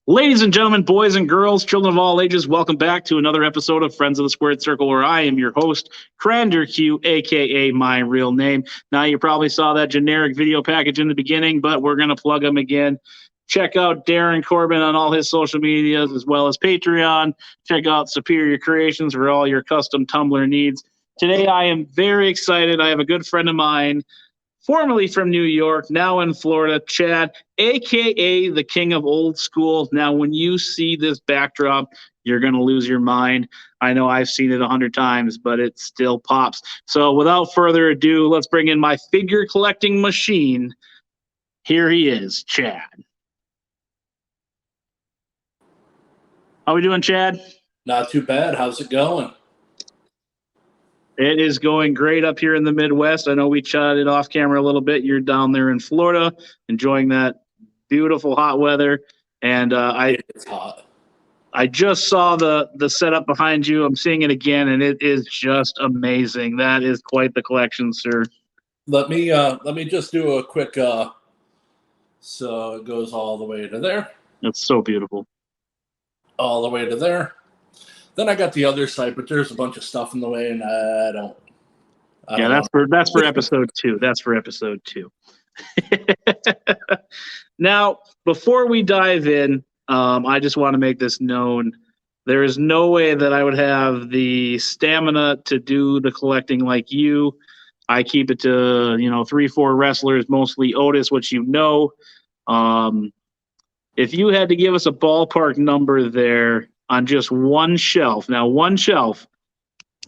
Ladies and gentlemen, boys and girls, children of all ages, welcome back to another episode of Friends of the Squared Circle, where I am your host, Crander Q, aka my real name. Now, you probably saw that generic video package in the beginning, but we're going to plug them again. Check out Darren Corbin on all his social medias, as well as Patreon. Check out Superior Creations for all your custom tumbler needs. Today, I am very excited. I have a good friend of mine, formerly from New York, now in Florida, Chad, a.k.a. the king of old school. Now, when you see this backdrop, you're going to lose your mind. I know I've seen it 100 times, but it still pops. So without further ado, let's bring in my figure collecting machine. Here he is, Chad. How we doing, Chad? Not too bad. How's it going? It is going great up here in the Midwest. I know we chatted off camera a little bit. You're down there in Florida, enjoying that beautiful hot weather. And It's hot. I just saw the setup behind you. I'm seeing it again, and it is just amazing. That is quite the collection, sir. Let me just do a quick so it goes all the way to there. It's so beautiful. All the way to there. Then I got the other side, but there's a bunch of stuff in the way, and I don't that's for episode 2. That's for episode 2. Now, before we dive in, I just want to make this known. There is no way that I would have the stamina to do the collecting like you. I keep it to 3-4 wrestlers, mostly Otis, which you know. If you had to give us a ballpark number there on just one shelf. Now, one shelf.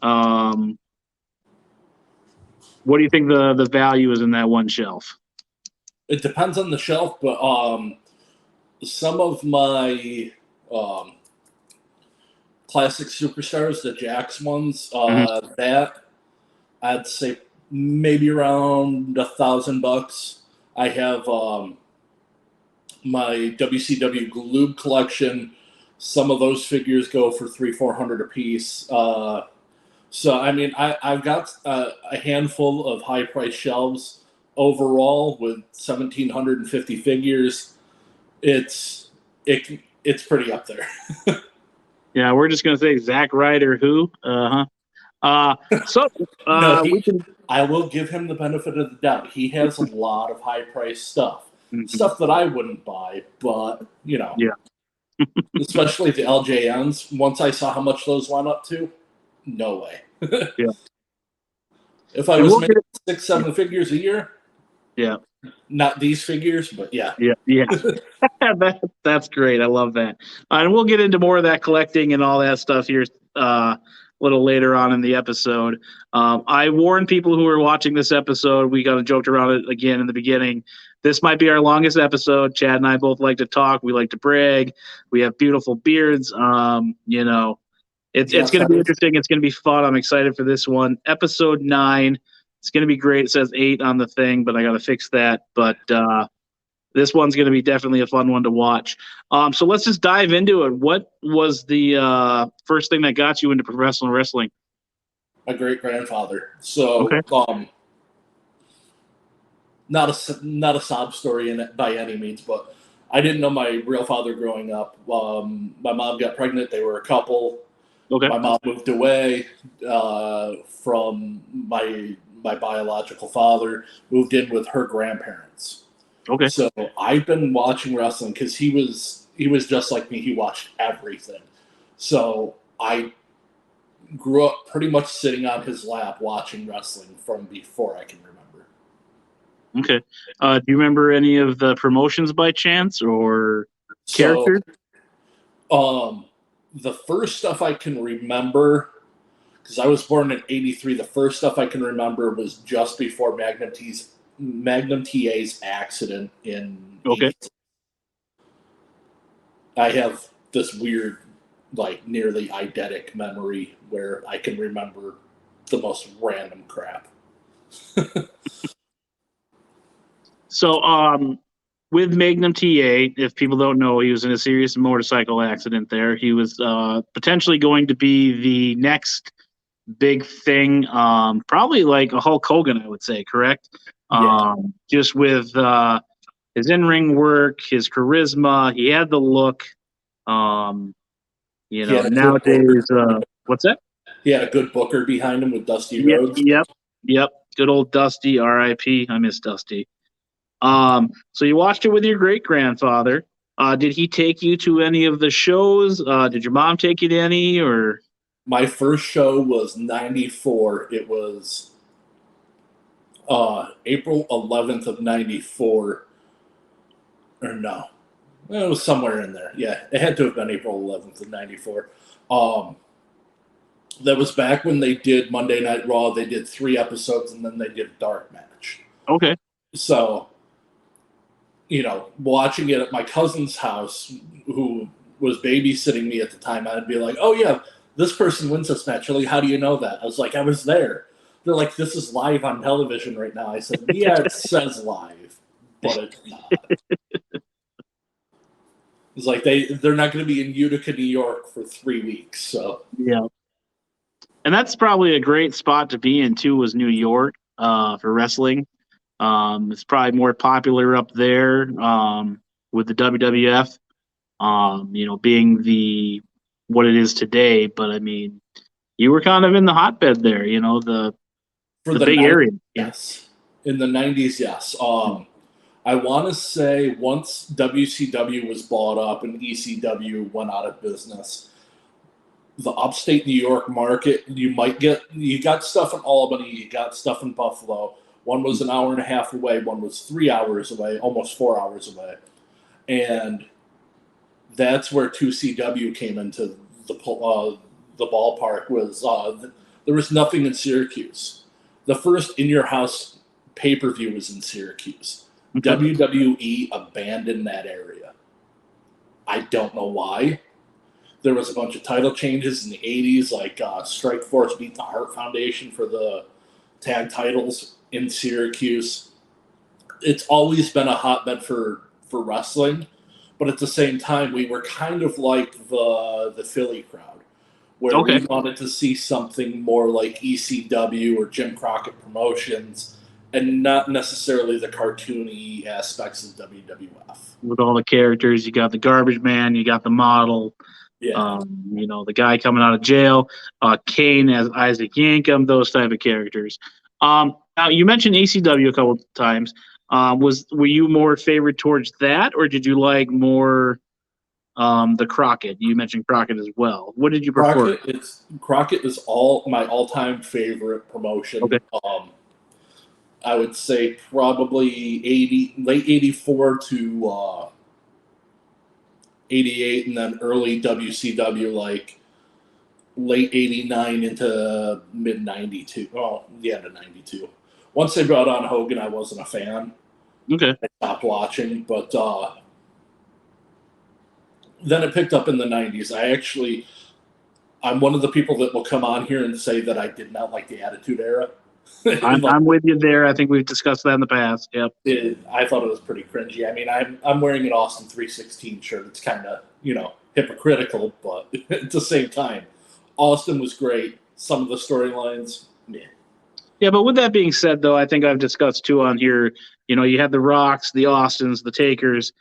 What do you think the value is in that one shelf? It depends on the shelf, but some of my classic superstars, the Jax ones, that I'd say maybe around $1,000. I have my WCW Gloob collection. Some of those figures go for $300-400 a piece. So, I mean, I've got a handful of high-price shelves overall with 1,750 figures. It's pretty up there. Yeah, we're just going to say Zack Ryder who? No, I will give him the benefit of the doubt. He has a lot of high-priced stuff. Mm-hmm. Stuff that I wouldn't buy, but, Yeah. Especially the LJNs. Once I saw how much those went up to, no way. Yeah. If I was making 6-7 figures a year, yeah. Not these figures, but yeah. Yeah. That's great. I love that. And we'll get into more of that collecting and all that stuff here a little later on in the episode. I warned people who are watching this episode, we kind of joked around it again in the beginning. This might be our longest episode. Chad and I both like to talk. We like to brag. We have beautiful beards. It's going to be interesting. It's going to be fun. I'm excited for this one. Episode 9. It's going to be great. It says 8 on the thing, but I got to fix that. But this one's going to be definitely a fun one to watch. So let's just dive into it. What was the first thing that got you into professional wrestling? My great-grandfather. So, okay. Not a sob story in it by any means, but I didn't know my real father growing up. My mom got pregnant. They were a couple. Okay. My mom moved away from my biological father, moved in with her grandparents. Okay. So I've been watching wrestling because he was just like me. He watched everything. So I grew up pretty much sitting on his lap watching wrestling from before I can remember. Okay. Do you remember any of the promotions by chance or characters? The first stuff I can remember, because I was born in '83, the first stuff I can remember was just before Magnum TA's accident in. Okay. 80. I have this weird, nearly eidetic memory where I can remember the most random crap. So, with Magnum TA, if people don't know, he was in a serious motorcycle accident there. He was potentially going to be the next big thing, probably like a Hulk Hogan, I would say, correct? Yeah. Just with his in-ring work, his charisma, he had the look. Nowadays, what's that? He had a good booker behind him with Dusty Yep, Rhodes. yep. Good old Dusty, R.I.P. I miss Dusty. So you watched it with your great grandfather. Did he take you to any of the shows? Did your mom take you to any, or? My first show was 94. It was April 11th of 94. Or no. It was somewhere in there. Yeah, it had to have been April 11th of 94. That was back when they did Monday Night Raw. They did 3 episodes, and then they did a dark match. Okay. So, watching it at my cousin's house, who was babysitting me at the time, I'd be like, oh, yeah, this person wins this match. They're like, how do you know that? I was like, I was there. They're like, this is live on television right now. I said, yeah, it says live, but it's not. It's like they're not going to be in Utica, New York for 3 weeks. So yeah. And that's probably a great spot to be in, too, was New York for wrestling. It's probably more popular up there with the WWF, being what it is today. But, I mean, you were kind of in the hotbed there, the big 90s, area. Yes. In the 90s, yes. I want to say once WCW was bought up and ECW went out of business, the upstate New York market, you got stuff in Albany, you got stuff in Buffalo. One was an hour and a half away, one was 3 hours away, almost 4 hours away. And that's where 2CW came into the ballpark. There was nothing in Syracuse. The first In Your House pay-per-view was in Syracuse. Okay. WWE abandoned that area. I don't know why. There was a bunch of title changes in the 80s, like Strikeforce beat the Hart Foundation for the tag titles in Syracuse. It's always been a hotbed for wrestling, but at the same time, we were kind of like the Philly crowd, where we wanted to see something more like ECW or Jim Crockett Promotions, and not necessarily the cartoony aspects of WWF. With all the characters, you got the Garbage Man, you got the Model, the guy coming out of jail, Kane as Isaac Yankem, those type of characters. Now, you mentioned ECW a couple of times. Were you more favored towards that, or did you like more the Crockett? You mentioned Crockett as well. What did you prefer? Crockett is my all-time favorite promotion. Okay. I would say probably late 84 to 88, and then early WCW, like late 89 into mid 92. Oh, the end of 92. Once they brought on Hogan, I wasn't a fan. Okay. I stopped watching, but then it picked up in the 90s. I'm one of the people that will come on here and say that I did not like the Attitude Era. I'm with you there. I think we've discussed that in the past. Yep. I thought it was pretty cringy. I mean, I'm wearing an Austin 316 shirt. It's kind of, hypocritical, but at the same time, Austin was great. Some of the storylines, yeah. Yeah, but with that being said, though, I think I've discussed too on here, you had the Rocks, the Austins, the Takers,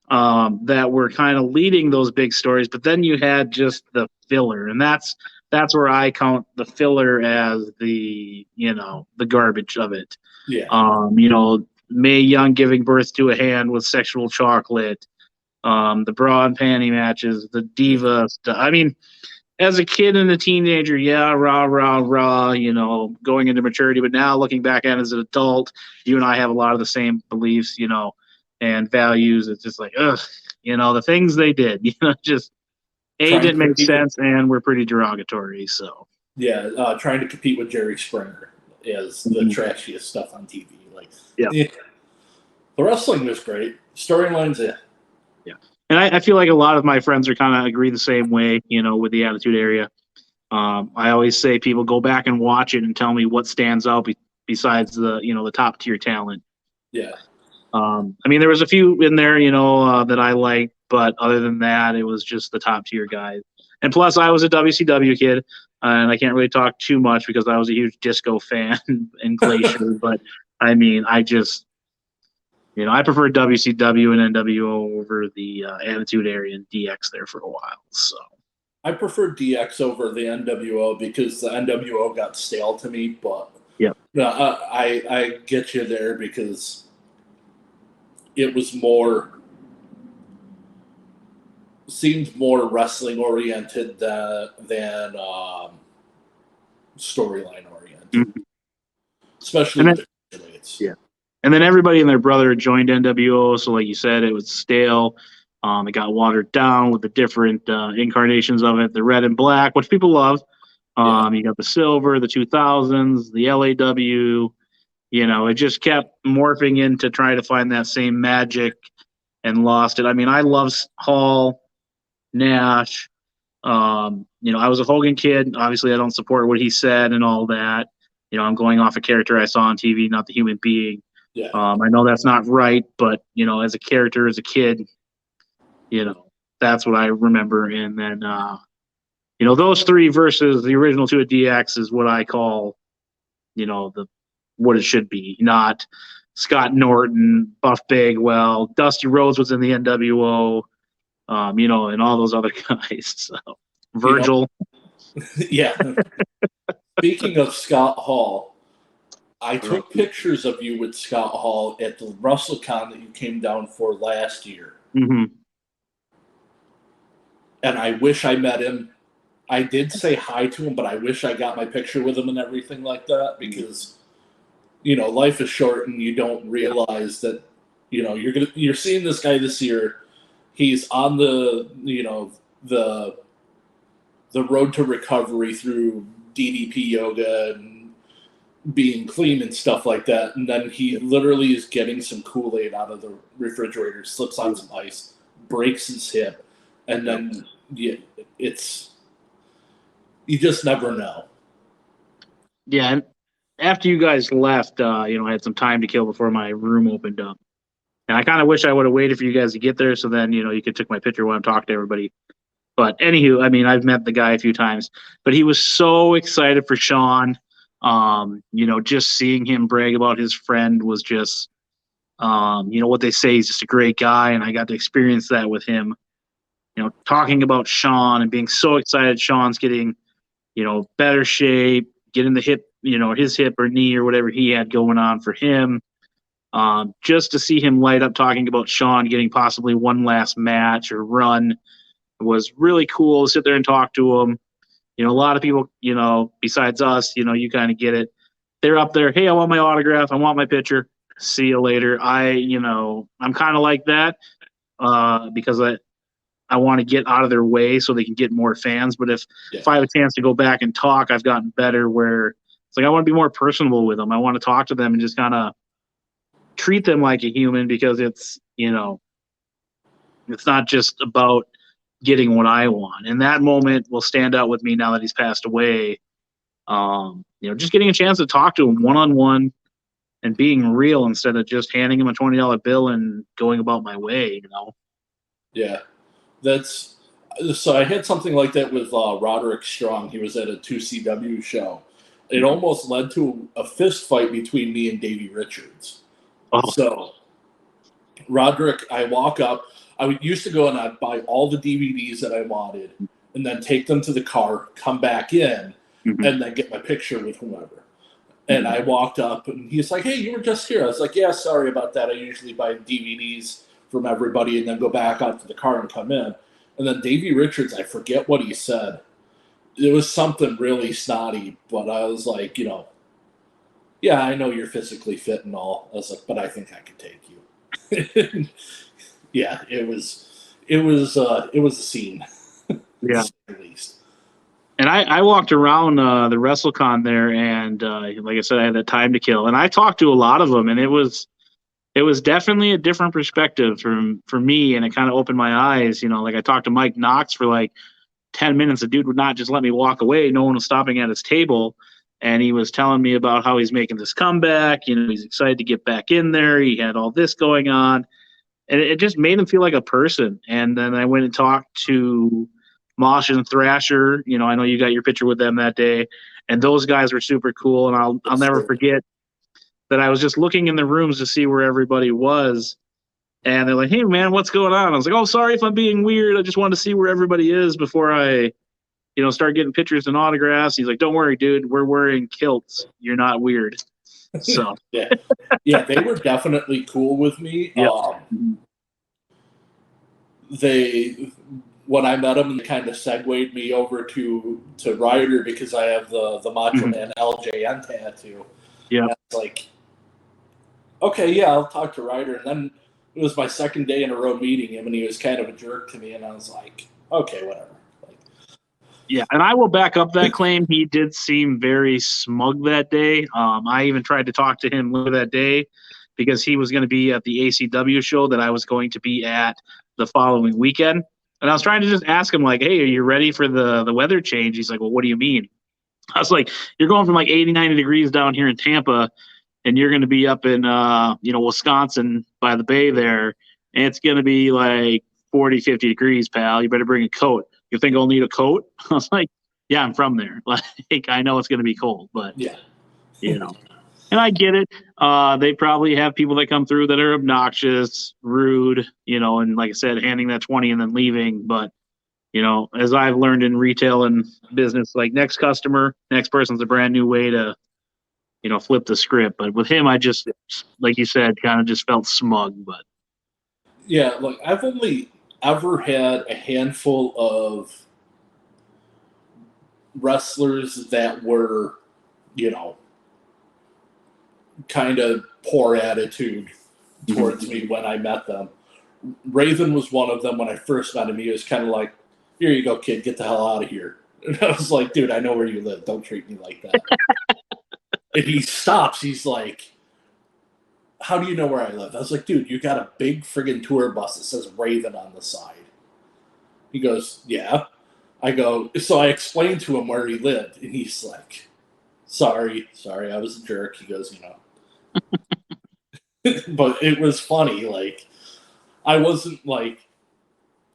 that were kind of leading those big stories, but then you had just the filler, and that's where I count the filler as the garbage of it. Yeah. Mae Young giving birth to a hand with sexual chocolate, the bra and panty matches, the diva stuff. I mean, as a kid and a teenager, yeah, rah, rah, rah, going into maturity. But now looking back at it as an adult, you and I have a lot of the same beliefs, and values. It's just like, ugh, the things they did, just didn't make sense and were pretty derogatory. So yeah, trying to compete with Jerry Springer is the trashiest stuff on TV. The wrestling was great. Storylines, yeah. And I feel like a lot of my friends are kind of agree the same way, with the Attitude Era. I always say people go back and watch it and tell me what stands out besides the top tier talent. Yeah. I mean, there was a few in there, that I liked, but other than that, it was just the top tier guys. And plus, I was a WCW kid, and I can't really talk too much because I was a huge disco fan and Glacier. But I mean, You know, I prefer WCW and NWO over the Attitude Era and DX there for a while. So I prefer DX over the NWO because the NWO got stale to me, but yeah, no, I get you there because it was more seemed more wrestling oriented than storyline oriented, Mhm. especially And with then the cruiserweights. yeah, and then everybody and their brother joined NWO. So like you said, it was stale. It got watered down with the different incarnations of it, the red and black, which people love. Yeah, You got the silver, the 2000s, the LAW. You know, it just kept morphing into trying to find that same magic and lost it. I mean, I love Hall, Nash. You know, I was a Hogan kid. Obviously, I don't support what he said and all that. You know, I'm going off a character I saw on TV, not the human being. yeah, I know that's not right, but you know, as a character, as a kid, you know, that's what I remember. And then, you know, those three versus the original two at DX is what I call, you know, the what it should be, not Scott Norton, Buff Bagwell, Dusty Rhodes was in the NWO, you know, and all those other guys. So you know, Virgil, yeah. Speaking of Scott Hall, I right? took pictures of you with Scott Hall at the WrestleCon that you came down for last year, Mm-hmm. and I wish I met him. I did say hi to him, but I wish I got my picture with him and everything like that because life is short and you don't Yeah. realize that you're seeing this guy this year. He's on the the road to recovery through DDP yoga and being clean and stuff like that. And then he literally is getting some Kool-Aid out of the refrigerator, slips on some ice, breaks his hip, and Yep. then it's you just never know. Yeah. And after you guys left, you know, I had some time to kill before my room opened up. And I kind of wish I would have waited for you guys to get there so then, you know, you could take my picture while I'm talking to everybody. But anywho, I mean, I've met the guy a few times, but he was so excited for Sean. You know, just seeing him brag about his friend was just, you know, what they say, he's just a great guy. And I got to experience that with him, you know, talking about Sean and being so excited Sean's getting, you know, better shape, getting the hip, you know, his hip or knee or whatever he had going on for him. Just to see him light up talking about Sean getting possibly one last match or run was really cool to sit there and talk to him. You know, a lot of people, you know, besides us, you know, you kind of get it. They're up there, hey, I want my autograph, I want my picture. See you later. You know, I'm kind of like that because I want to get out of their way so they can get more fans. But if I have a chance to go back and talk, I've gotten better where it's like I want to be more personable with them. I want to talk to them and just kind of treat them like a human because it's, you know, it's not just about getting what I want. And that moment will stand out with me now that he's passed away. You know, just getting a chance to talk to him one on one and being real instead of just handing him a $20 bill and going about my way, you know. Yeah, that's so. I had something like that with Roderick Strong. He was at a 2CW show. It almost led to a fist fight between me and Davey Richards. Oh, So Roderick, I walk up. I used to go and I'd buy all the DVDs that I wanted, and then take them to the car, come back in, mhm, and then get my picture with whomever. And I walked up, and he's like, "Hey, you were just here." I was like, "Yeah, sorry about that. I usually buy DVDs from everybody, and then go back out to the car and come in." And then Davey Richards, I forget what he said. It was something really snotty, but I was like, yeah, I know you're physically fit and all. I was like, but I think I could take you. Yeah, it was a scene, yeah. at least. And I walked around the WrestleCon there, and like I said, I had that time to kill, and I talked to a lot of them, and it was definitely a different perspective for me, and it kind of opened my eyes. You know, like I talked to Mike Knox for like 10 minutes. The dude would not just let me walk away. No one was stopping at his table, and he was telling me about how he's making this comeback. You know, he's excited to get back in there. He had all this going on, and it just made him feel like a person. And then I went and talked to Mosh and Thrasher. You know, I know you got your picture with them that day, and those guys were super cool. And I'll never forget that I was just looking in the rooms to see where everybody was. And they're like, "Hey, man, what's going on?" I was like, "Oh, sorry if I'm being weird. I just wanted to see where everybody is before I, start getting pictures and autographs." He's like, "Don't worry, dude. We're wearing kilts. You're not weird." So, yeah, they were definitely cool with me. yep. They when I met them, they kind of segued me over to Ryder because I have the Macho Man LJN tattoo. Yeah. It's like, okay, yeah, I'll talk to Ryder. And then it was my second day in a row meeting him, and he was kind of a jerk to me, and I was like, okay, whatever. Yeah, and I will back up that claim. He did seem very smug that day. I even tried to talk to him later that day because he was going to be at the ACW show that I was going to be at the following weekend. And I was trying to just ask him, like, "Hey, are you ready for the weather change?" He's like, "Well, what do you mean?" I was like, "You're going from like 80, 90 degrees down here in Tampa, and you're going to be up in, Wisconsin by the bay there, and it's going to be like 40, 50 degrees, pal. You better bring a coat. You think I'll need a coat?" I was like, "Yeah, I'm from there. Like, I know it's going to be cold, but Yeah. And I get it. They probably have people that come through that are obnoxious, rude, and like I said, handing that 20 and then leaving. But, as I've learned in retail and business, like next customer, next person's a brand new way to, flip the script. But with him, I just, like you said, kind of just felt smug. But Yeah, look, I've only ever had a handful of wrestlers that were, kind of poor attitude towards me when I met them. Raven was one of them when I first met him. He was kind of like, "Here you go, kid, get the hell out of here." And I was like, "Dude, I know where you live. Don't treat me like that." And he stops. He's like, "How do you know where I live?" I was like, "Dude, you got a big friggin' tour bus that says Raven on the side." He goes, "Yeah." I go, so I explained to him where he lived, and he's like, sorry, I was a jerk. He goes, but it was funny. Like, I wasn't like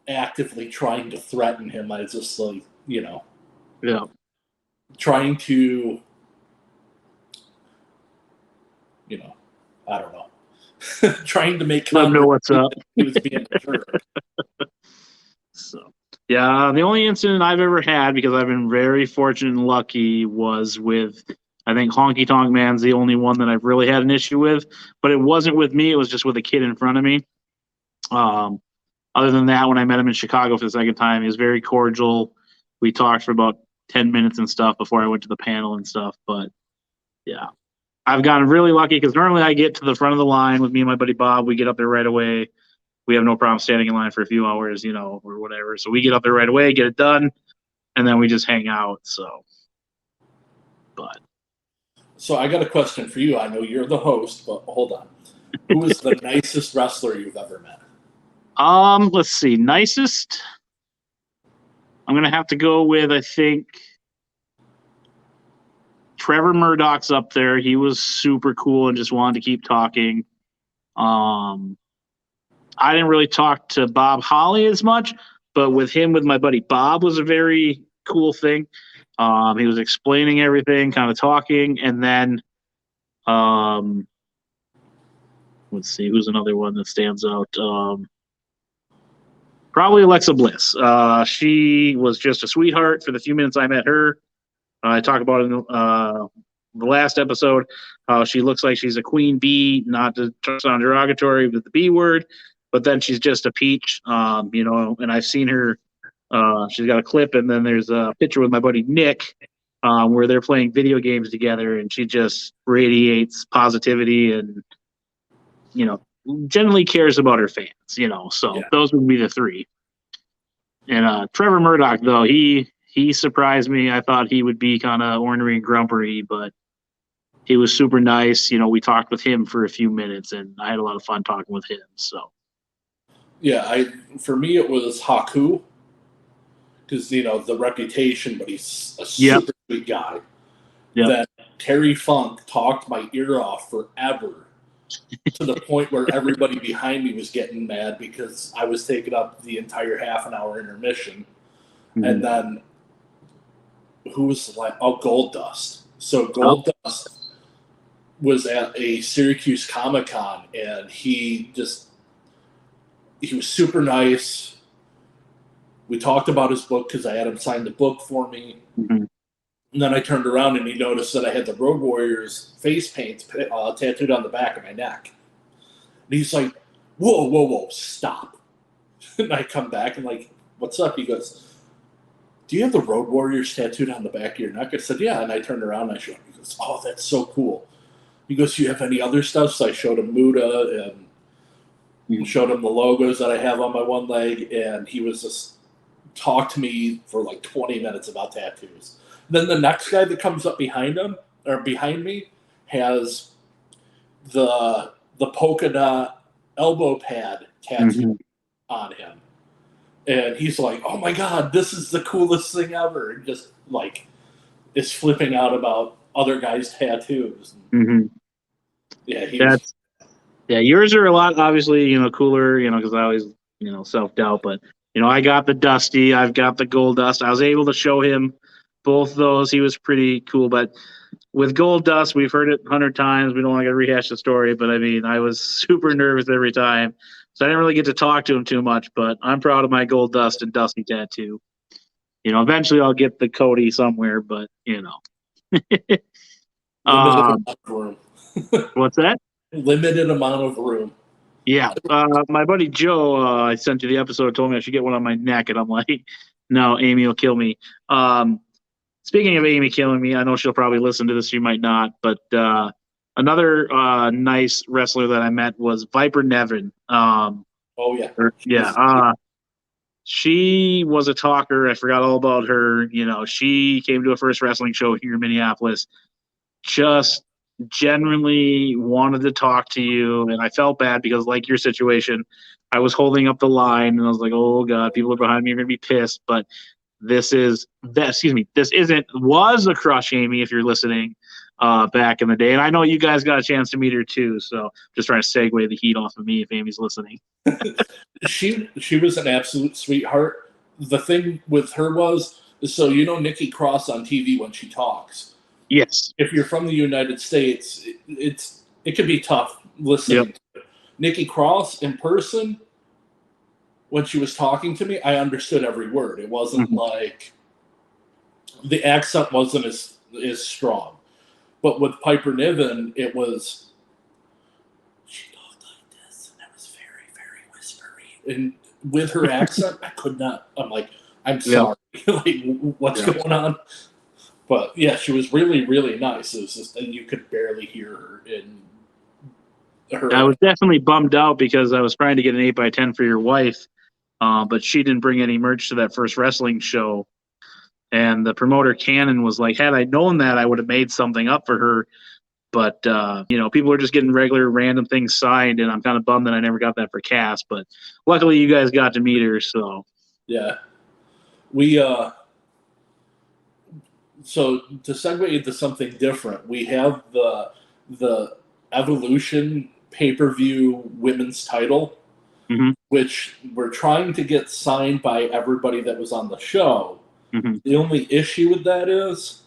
actively trying to threaten him. I was just like, yeah, trying to, I don't know, trying to make let him know what's up. He was being a jerk. So, yeah, the only incident I've ever had, because I've been very fortunate and lucky, was with, I think Honky Tonk Man's the only one that I've really had an issue with, but it wasn't with me. It was just with a kid in front of me. Other than that, when I met him in Chicago for the second time, he was very cordial. We talked for about 10 minutes and stuff before I went to the panel and stuff. But yeah, I've gotten really lucky because normally I get to the front of the line with me and my buddy Bob. We get up there right away. We have no problem standing in line for a few hours, or whatever. So we get up there right away, get it done, and then we just hang out. So I got a question for you. I know you're the host, but hold on. Who is the nicest wrestler you've ever met? Let's see. Nicest. I'm gonna have to go with, I think, Trevor Murdoch's up there. He was super cool and just wanted to keep talking. I didn't really talk to Bob Holly as much, but with my buddy Bob was a very cool thing. He was explaining everything, kind of talking, and then let's see, who's another one that stands out? Probably Alexa Bliss. She was just a sweetheart for the few minutes I met her. I talked about it in the last episode. She looks like she's a queen bee, not to sound derogatory with the B word, but then she's just a peach, and I've seen her. She's got a clip, and then there's a picture with my buddy Nick where they're playing video games together, and she just radiates positivity and, generally cares about her fans, so Yeah. Those would be the three. And Trevor Murdoch, though, he surprised me. I thought he would be kind of ornery and grumpy, but he was super nice. We talked with him for a few minutes, and I had a lot of fun talking with him. So, yeah, for me it was Haku, because the reputation, but he's a super sweet guy. Yep. That Terry Funk talked my ear off forever, to the point where everybody behind me was getting mad because I was taking up the entire half an hour intermission. Mm-hmm. And then who was like, Gold Dust. So Gold Dust was at a Syracuse Comic-Con, and he was super nice. We talked about his book because I had him sign the book for me. Mm-hmm. And then I turned around and he noticed that I had the Road Warriors face paint tattooed on the back of my neck. And he's like, whoa, stop. And I come back and like, what's up? He goes, do you have the Road Warriors tattooed on the back of your neck? I said, yeah. And I turned around and I showed him. He goes, oh, that's so cool. He goes, do you have any other stuff? So I showed him Muda and showed him the logos that I have on my one leg. And he was just talked to me for like 20 minutes about tattoos. Then the next guy that comes up behind me has the polka dot elbow pad tattoo on him. And he's like, oh my God, this is the coolest thing ever. And just like is flipping out about other guys' tattoos. Mm-hmm. Yeah, yours are a lot, obviously, cooler, because I always, self-doubt. But, I got the Dusty. I've got the Gold Dust. I was able to show him both those. He was pretty cool. But with Gold Dust, we've heard it 100 times. We don't want to rehash the story. But, I was super nervous every time. So I didn't really get to talk to him too much. But I'm proud of my Gold Dust and Dusty tattoo. Eventually I'll get the Cody somewhere. But, limited amount of room. What's that? Limited amount of room. Yeah. My buddy Joe, I sent you the episode, told me I should get one on my neck. And I'm like, no, Amy will kill me. Speaking of Amy killing me, I know she'll probably listen to this. She might not. But another nice wrestler that I met was Viper Nevin. She was a talker. I forgot all about her. She came to a first wrestling show here in Minneapolis. Just genuinely wanted to talk to you, and I felt bad because, like your situation, I was holding up the line, and I was like, "Oh God, people are behind me are gonna be pissed." But was a crush, Amy, if you're listening, back in the day, and I know you guys got a chance to meet her too. So just trying to segue the heat off of me if Amy's listening. She was an absolute sweetheart. The thing with her was, so Nikki Cross on TV when she talks. Yes. If you're from the United States, it can be tough listening to it. Nikki Cross in person, when she was talking to me, I understood every word. It wasn't like the accent wasn't as strong. But with Piper Niven, it was she talked like this, and it was very, very whispery. And with her accent, I could not. I'm like, I'm sorry. Like, what's going on? But yeah, she was really, really nice. It was just, and you could barely hear her in her. I was definitely bummed out because I was trying to get an 8x10 for your wife, but she didn't bring any merch to that first wrestling show. And the promoter Cannon was like, had I known that, I would have made something up for her. But, people are just getting regular random things signed, and I'm kind of bummed that I never got that for Cass. But luckily you guys got to meet her, so. Yeah. We, so to segue into something different, we have the Evolution pay-per-view women's title, which we're trying to get signed by everybody that was on the show. The only issue with that is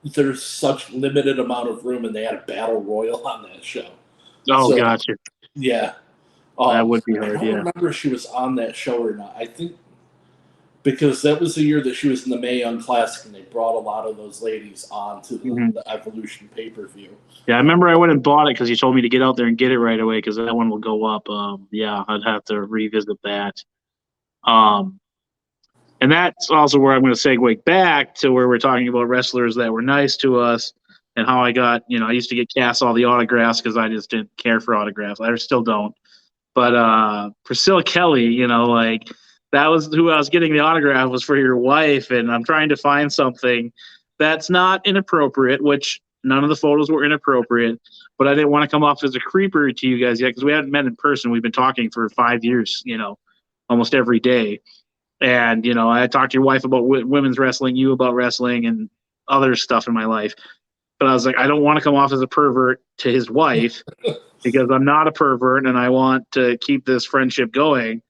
there's such limited amount of room, and they had a battle royal on that show. Oh, gotcha. Yeah. That would be hard, I don't remember if she was on that show or not. I think because that was the year that she was in the Mae Young Classic, and they brought a lot of those ladies on to the Evolution pay-per-view. Yeah, I remember I went and bought it because you told me to get out there and get it right away because that one will go up. I'd have to revisit that. And that's also where I'm going to segue back to where we're talking about wrestlers that were nice to us and how I got, I used to get Cass all the autographs because I just didn't care for autographs. I still don't. But Priscilla Kelly, that was who I was getting the autograph was for your wife. And I'm trying to find something that's not inappropriate, which none of the photos were inappropriate. But I didn't want to come off as a creeper to you guys yet because we haven't met in person. We've been talking for 5 years, almost every day. And, I talked to your wife about women's wrestling, you about wrestling and other stuff in my life. But I was like, I don't want to come off as a pervert to his wife because I'm not a pervert and I want to keep this friendship going.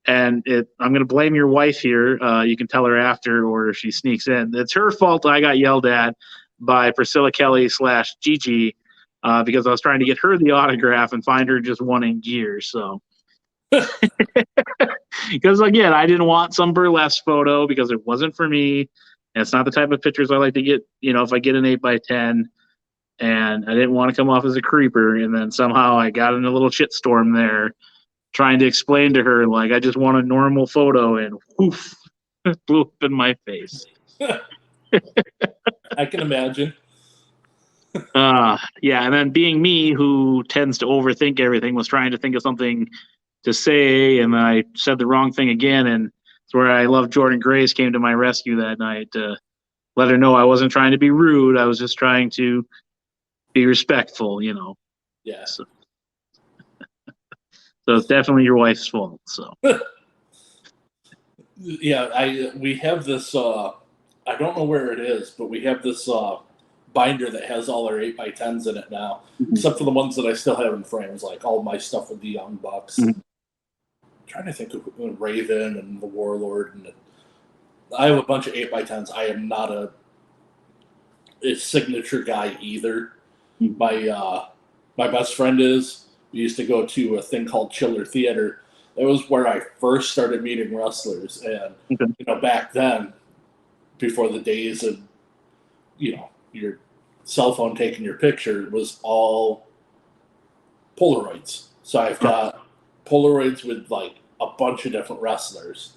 And I'm going to blame your wife here. You can tell her after or if she sneaks in. It's her fault I got yelled at by Priscilla Kelly / Gigi because I was trying to get her the autograph and find her just wanting gear. So, because again, I didn't want some burlesque photo because it wasn't for me. And it's not the type of pictures I like to get. If I get an 8x10, and I didn't want to come off as a creeper. And then somehow I got in a little shitstorm there, trying to explain to her like I just want a normal photo, and woof, blew up in my face. I can imagine. Yeah, and then being me, who tends to overthink everything, was trying to think of something to say, and I said the wrong thing again, and it's where I love Jordan Grace came to my rescue that night to let her know I wasn't trying to be rude. I was just trying to be respectful, Yeah. So it's definitely your wife's fault. So yeah, we have this. I don't know where it is, but we have this binder that has all our 8x10s in it now, except for the ones that I still have in frames, like all my stuff with the Young Bucks. I'm trying to think of Raven and the Warlord, and I have a bunch of 8x10s. I am not a signature guy either. My best friend is. We used to go to a thing called Chiller Theater. That was where I first started meeting wrestlers, and back then, before the days of your cell phone taking your picture, it was all Polaroids. So I've got Polaroids with like a bunch of different wrestlers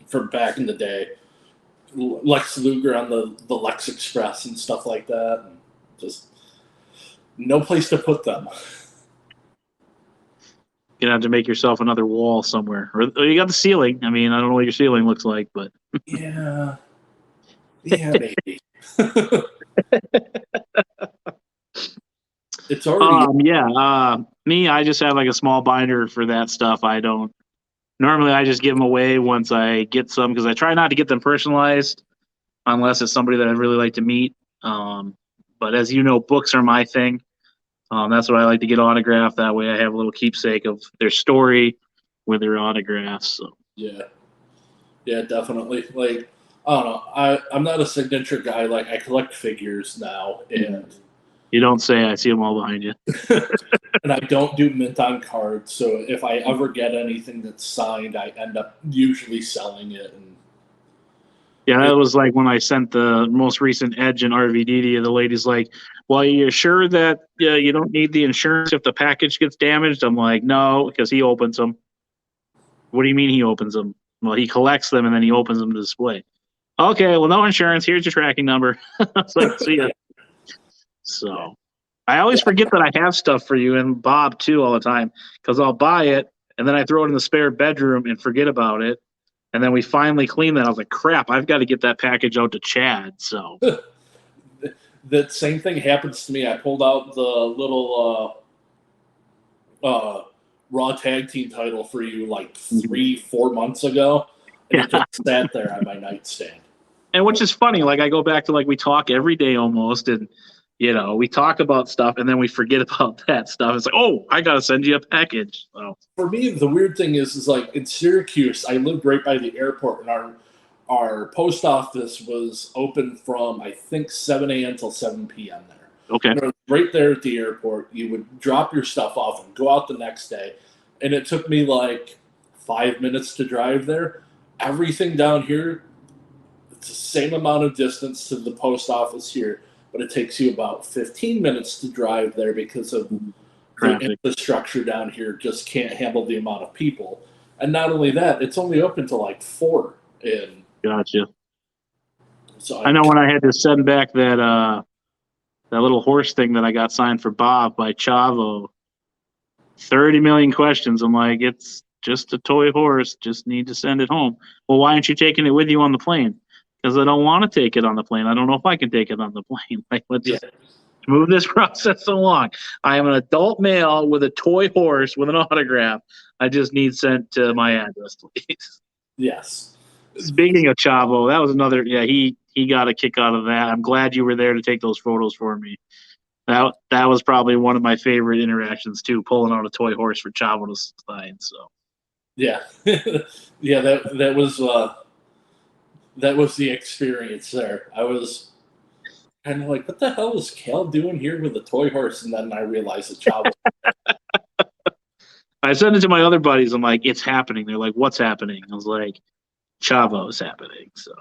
from back in the day. Lex Luger on the Lex Express and stuff like that. And just no place to put them. You're gonna have to make yourself another wall somewhere, or you got the ceiling. I mean, I don't know what your ceiling looks like, but yeah, maybe. It's already. Me, I just have like a small binder for that stuff. I don't normally. I just give them away once I get some, because I try not to get them personalized unless it's somebody that I'd really like to meet. But as you know, books are my thing. That's what I like to get autographed. That way I have a little keepsake of their story with their autographs. So. Yeah, definitely. Like, I don't know. I'm not a signature guy. Like, I collect figures now, and you don't say. I see them all behind you. And I don't do mint on cards. So if I ever get anything that's signed, I end up usually selling it. And yeah, that was like when I sent the most recent Edge and RVD to you. The lady's like, "Well, you're sure that you don't need the insurance if the package gets damaged?" I'm like, "No, because he opens them." What do you mean he opens them? Well, he collects them and then he opens them to display. Okay, well, no insurance. Here's your tracking number. I was like, see ya. So I always forget that I have stuff for you and Bob too all the time, because I'll buy it and then I throw it in the spare bedroom and forget about it. And then we finally clean that. I was like, crap, I've got to get that package out to Chad. So that same thing happens to me. I pulled out the little Raw Tag Team title for you like 3-4 months ago, and it just sat there on my nightstand. And which is funny, like I go back to like we talk every day almost, and we talk about stuff and then we forget about that stuff. It's like, oh, I gotta send you a package. So for me, the weird thing is like in Syracuse, I lived right by the airport, and our post office was open from I think 7 a.m. till 7 p.m. there. Okay. Right there at the airport, you would drop your stuff off and go out the next day, and it took me like 5 minutes to drive there. Everything down here, it's the same amount of distance to the post office here, but it takes you about 15 minutes to drive there because of traffic. The infrastructure down here just can't handle the amount of people. And not only that, it's only open to like 4. And gotcha. So I know when I had to send back that little horse thing that I got signed for Bob by Chavo, 30 million questions. I'm like, it's just a toy horse. Just need to send it home. Well, why aren't you taking it with you on the plane? Because I don't want to take it on the plane. I don't know if I can take it on the plane. Like, let's just move this process along. I am an adult male with a toy horse with an autograph. I just need sent to my address, please. Yes. Speaking of Chavo, that was another. Yeah, he got a kick out of that. I'm glad you were there to take those photos for me. That was probably one of my favorite interactions too, pulling out a toy horse for Chavo to sign. So. Yeah, yeah. That was the experience there. I was And I'm like, what the hell is Cal doing here with a toy horse? And then I realized it's Chavo. I sent it to my other buddies. I'm like, it's happening. They're like, what's happening? I was like, Chavo's happening. So,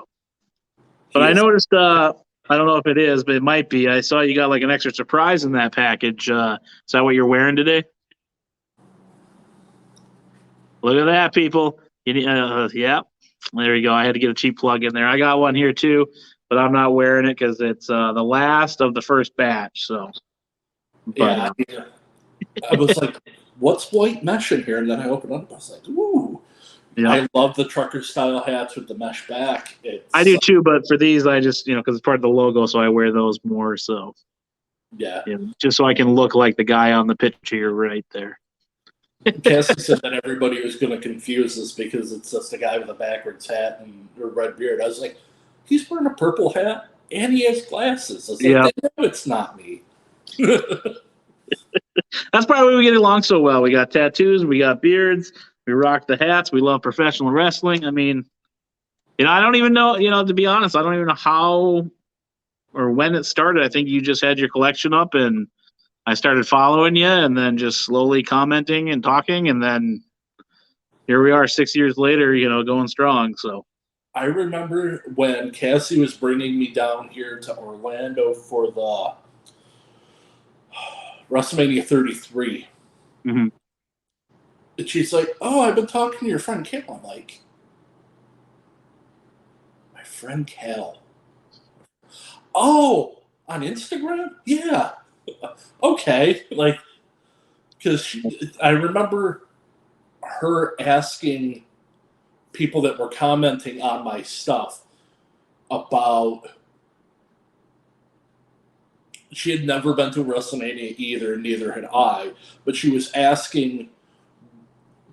but I noticed, I don't know if it is, but it might be. I saw you got like an extra surprise in that package. Is that what you're wearing today? Look at that, people. Yeah, there you go. I had to get a cheap plug in there. I got one here too, but I'm not wearing it because it's the last of the first batch. So, yeah, I was like, what's white mesh in here? And then I opened up. I was like, ooh. Yeah. I love the trucker style hats with the mesh back. I do too, but for these, I just because it's part of the logo, so I wear those more. So, yeah, just so I can look like the guy on the picture right there. Cassie said that everybody was going to confuse us because it's just a guy with a backwards hat and a red beard. I was like, he's wearing a purple hat and he has glasses. I was like, no, it's not me. That's probably why we get along so well. We got tattoos, we got beards, we rock the hats, we love professional wrestling. I mean, I don't even know, to be honest, I don't even know how or when it started. I think you just had your collection up and I started following you and then just slowly commenting and talking. And then here we are 6 years later, going strong. So I remember when Cassie was bringing me down here to Orlando for the WrestleMania 33. Mm-hmm. And she's like, oh, I've been talking to your friend Cal. I'm like, my friend Cal. Oh, on Instagram? Yeah. Okay. Like, because I remember her asking people that were commenting on my stuff about she had never been to WrestleMania either, neither had I, but she was asking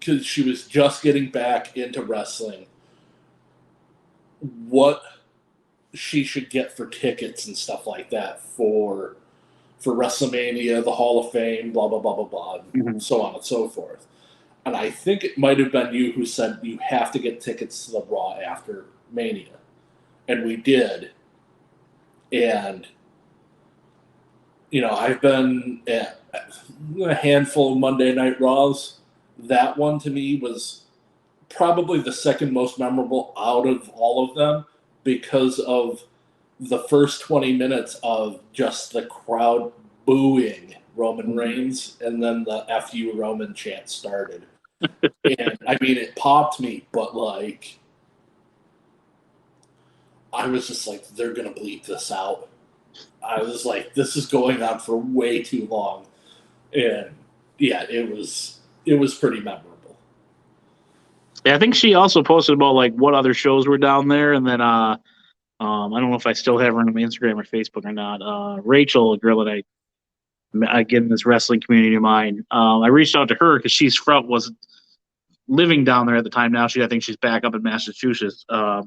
because she was just getting back into wrestling what she should get for tickets and stuff like that for WrestleMania, the Hall of Fame, blah blah blah blah blah, and so on and so forth. And I think it might have been you who said you have to get tickets to the Raw after Mania, and we did. And I've been at a handful of Monday Night Raws. That one to me was probably the second most memorable out of all of them because of the first 20 minutes of just the crowd booing Roman Reigns, and then the F you Roman chant started. And I mean, it popped me, but like, I was just like, they're going to bleep this out. I was like, this is going on for way too long. And yeah, it was pretty memorable. Yeah, I think she also posted about like what other shows were down there, and then I don't know if I still have her on Instagram or Facebook or not. Rachel, a girl that I get in this wrestling community of mine. I reached out to her because was living down there at the time. Now I think she's back up in Massachusetts. It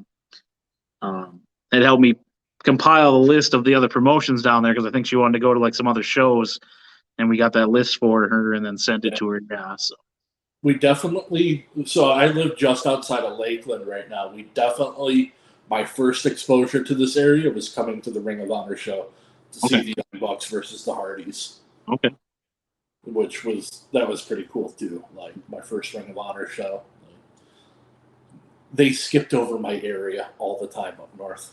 helped me compile a list of the other promotions down there because I think she wanted to go to like some other shows, and we got that list for her and then sent it to her. Yeah, so. We definitely. So I live just outside of Lakeland right now. My first exposure to this area was coming to the Ring of Honor show to see the Young Bucks versus the Hardys. Okay. That was pretty cool too. Like my first Ring of Honor show. They skipped over my area all the time up north.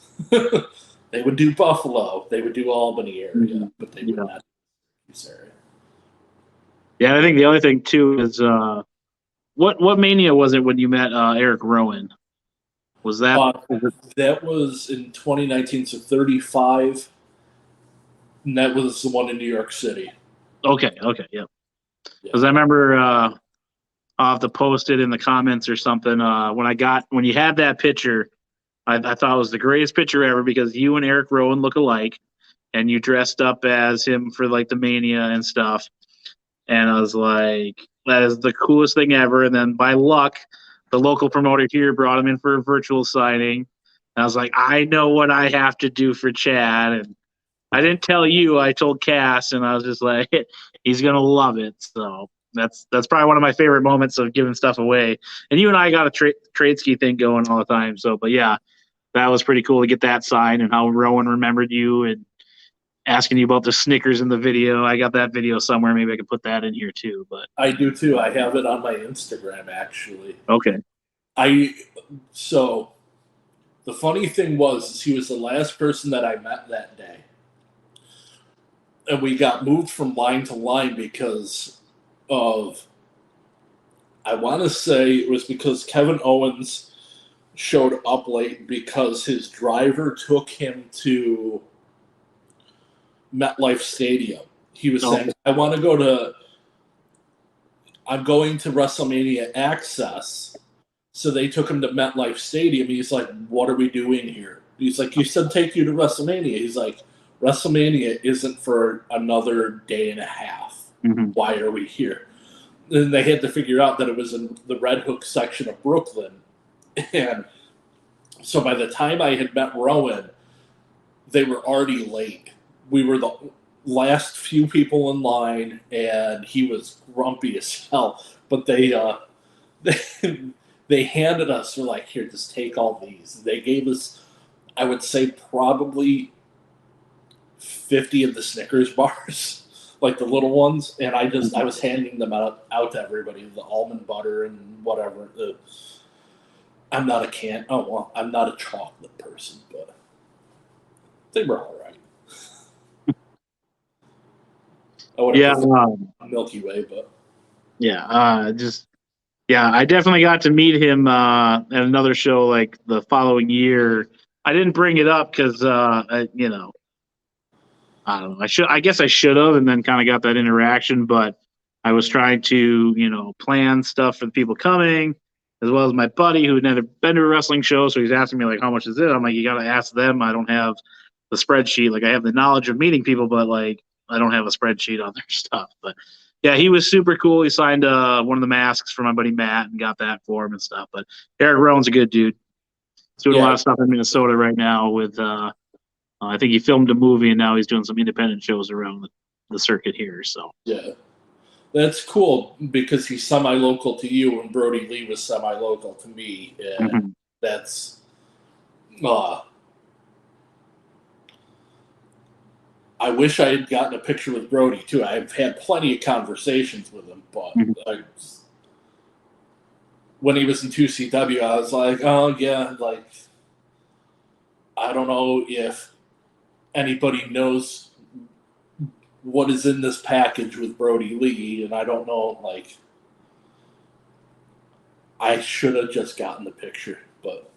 They would do Buffalo. They would do Albany area, but they would not do this area. Yeah, I think the other thing too is what Mania was it when you met Eric Rowan? Was that that was in 2019, so 35, and that was the one in New York City. Okay, yeah. Because I remember I'll have to post it in the comments or something. When you had that picture, I thought it was the greatest picture ever because you and Eric Rowan look alike, and you dressed up as him for like the Mania and stuff. And I was like, that is the coolest thing ever. And then by luck, the local promoter here brought him in for a virtual signing. And I was like, I know what I have to do for Chad. And I didn't tell you, I told Cass, and I was just like, he's going to love it. So that's probably one of my favorite moments of giving stuff away. And you and I got a trade ski thing going all the time. So, but yeah, that was pretty cool to get that sign and how Rowan remembered you. And asking you about the Snickers in the video. I got that video somewhere. Maybe I could put that in here too. But I do too. I have it on my Instagram actually. okay. So the funny thing was he was the last person that I met that day. And we got moved from line to line because of, I want to say it was because Kevin Owens showed up late because his driver took him to MetLife Stadium. He was saying, I'm going to WrestleMania Access. So they took him to MetLife Stadium. He's like, what are we doing here? He's like, you said take you to WrestleMania. He's like, WrestleMania isn't for another day and a half. Mm-hmm. Why are we here? And they had to figure out that it was in the Red Hook section of Brooklyn. And so by the time I had met Rowan, they were already late. We were the last few people in line, and he was grumpy as hell. But they handed us, they're like, here, just take all these. They gave us, I would say, probably 50 of the Snickers bars, like the little ones, and I was handing them out to everybody, the almond butter and whatever. I'm not a chocolate person, but they were all right. I would have Milky Way, but I definitely got to meet him at another show like the following year. I didn't bring it up because I don't know. I guess I should have, and then kind of got that interaction. But I was trying to, plan stuff for the people coming, as well as my buddy who had never been to a wrestling show. So he's asking me like, "How much is it?" I'm like, "You got to ask them. I don't have the spreadsheet. Like, I have the knowledge of meeting people, but like, I don't have a spreadsheet on their stuff." But yeah, he was super cool. He signed one of the masks for my buddy Matt and got that for him and stuff. But Eric Rowan's a good dude. He's doing a lot of stuff in Minnesota right now with. I think he filmed a movie, and now he's doing some independent shows around the circuit here. So yeah, that's cool because he's semi-local to you, and Brody Lee was semi-local to me, and that's. I wish I had gotten a picture with Brody too. I've had plenty of conversations with him, but when he was in 2CW, I was like, oh yeah, like I don't know if anybody knows what is in this package with Brody Lee, and I don't know, like, I should have just gotten the picture, but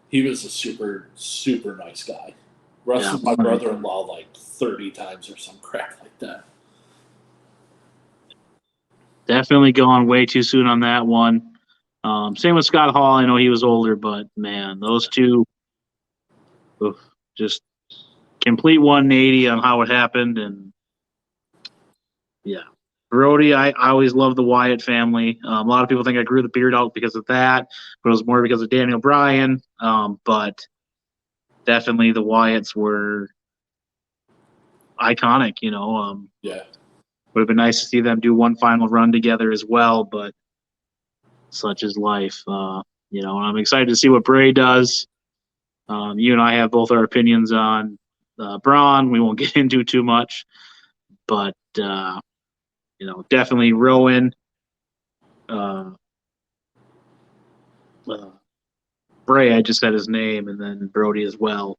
he was a super, super nice guy. Wrestled my brother-in-law like 30 times or some crap like that. Definitely gone way too soon on that one. Same with Scott Hall. I know he was older, but man, those two just complete 180 on how it happened. And yeah, Brody, I always loved the Wyatt family. A lot of people think I grew the beard out because of that, but it was more because of Daniel Bryan. But definitely the Wyatts were iconic, Would have been nice to see them do one final run together as well, but such is life. And I'm excited to see what Bray does. You and I have both our opinions on Braun. We won't get into too much, but definitely Rowan, Bray. I just said his name, and then Brody as well.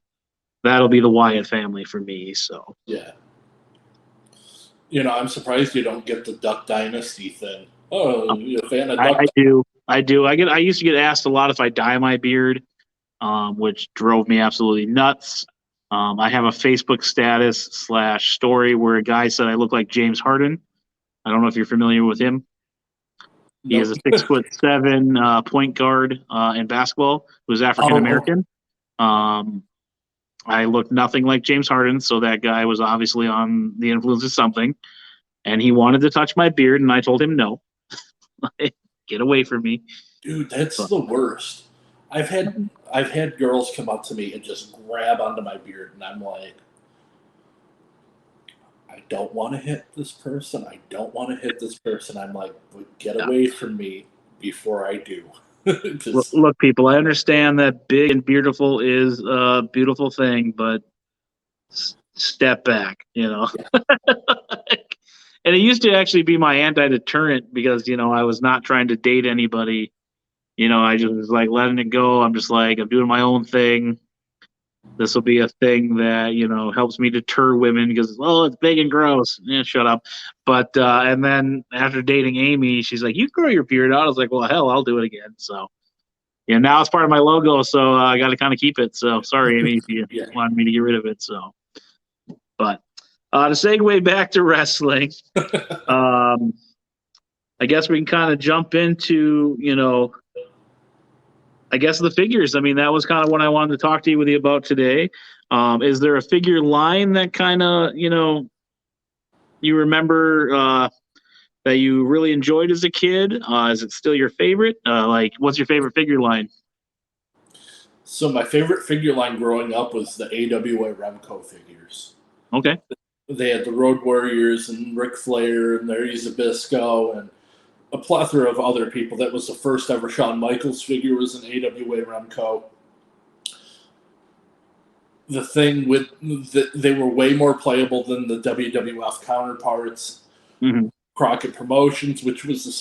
That'll be the Wyatt family for me. So yeah, I'm surprised you don't get the Duck Dynasty thing. Oh, you're a fan of Duck? I do. I used to get asked a lot if I dye my beard, which drove me absolutely nuts. I have a Facebook status / story where a guy said I look like James Harden. I don't know if you're familiar with him. He is a 6'7" point guard in basketball who's African American. I look nothing like James Harden, so that guy was obviously on the influence of something, and he wanted to touch my beard, and I told him no. Get away from me, dude. That's the worst. I've had girls come up to me and just grab onto my beard, and I'm like, I don't want to hit this person. I don't want to hit this person. I'm like, get away from me before I do. Look, people, I understand that big and beautiful is a beautiful thing, but step back, you know. And it used to actually be my anti-deterrent because, you know, I was not trying to date anybody. You know, I just was like letting it go. I'm just like, I'm doing my own thing. This will be a thing that, you know, helps me deter women because, well, it's big and gross. Yeah, shut up. But, and then after dating Amy, she's like, you grow your beard out. I was like, well, hell, I'll do it again. So, yeah, now it's part of my logo. So I got to kind of keep it. So sorry, Amy, if you Yeah. wanted me to get rid of it. So, but to segue back to wrestling, um, I guess we can kind of jump into, you know, I guess the figures. I mean, that was kind of what I wanted to talk to you with you about today. Is there a figure line that kind of, you know, you remember that you really enjoyed as a kid? Is it still your favorite? Like, what's your favorite figure line? So my favorite figure line growing up was the AWA Remco figures. Okay. They had the Road Warriors and Ric Flair and Larry Zbyszko and a plethora of other people. That was the first ever Shawn Michaels figure was an AWA Remco. The thing with they were way more playable than the WWF counterparts. Mm-hmm. Crockett Promotions, which was the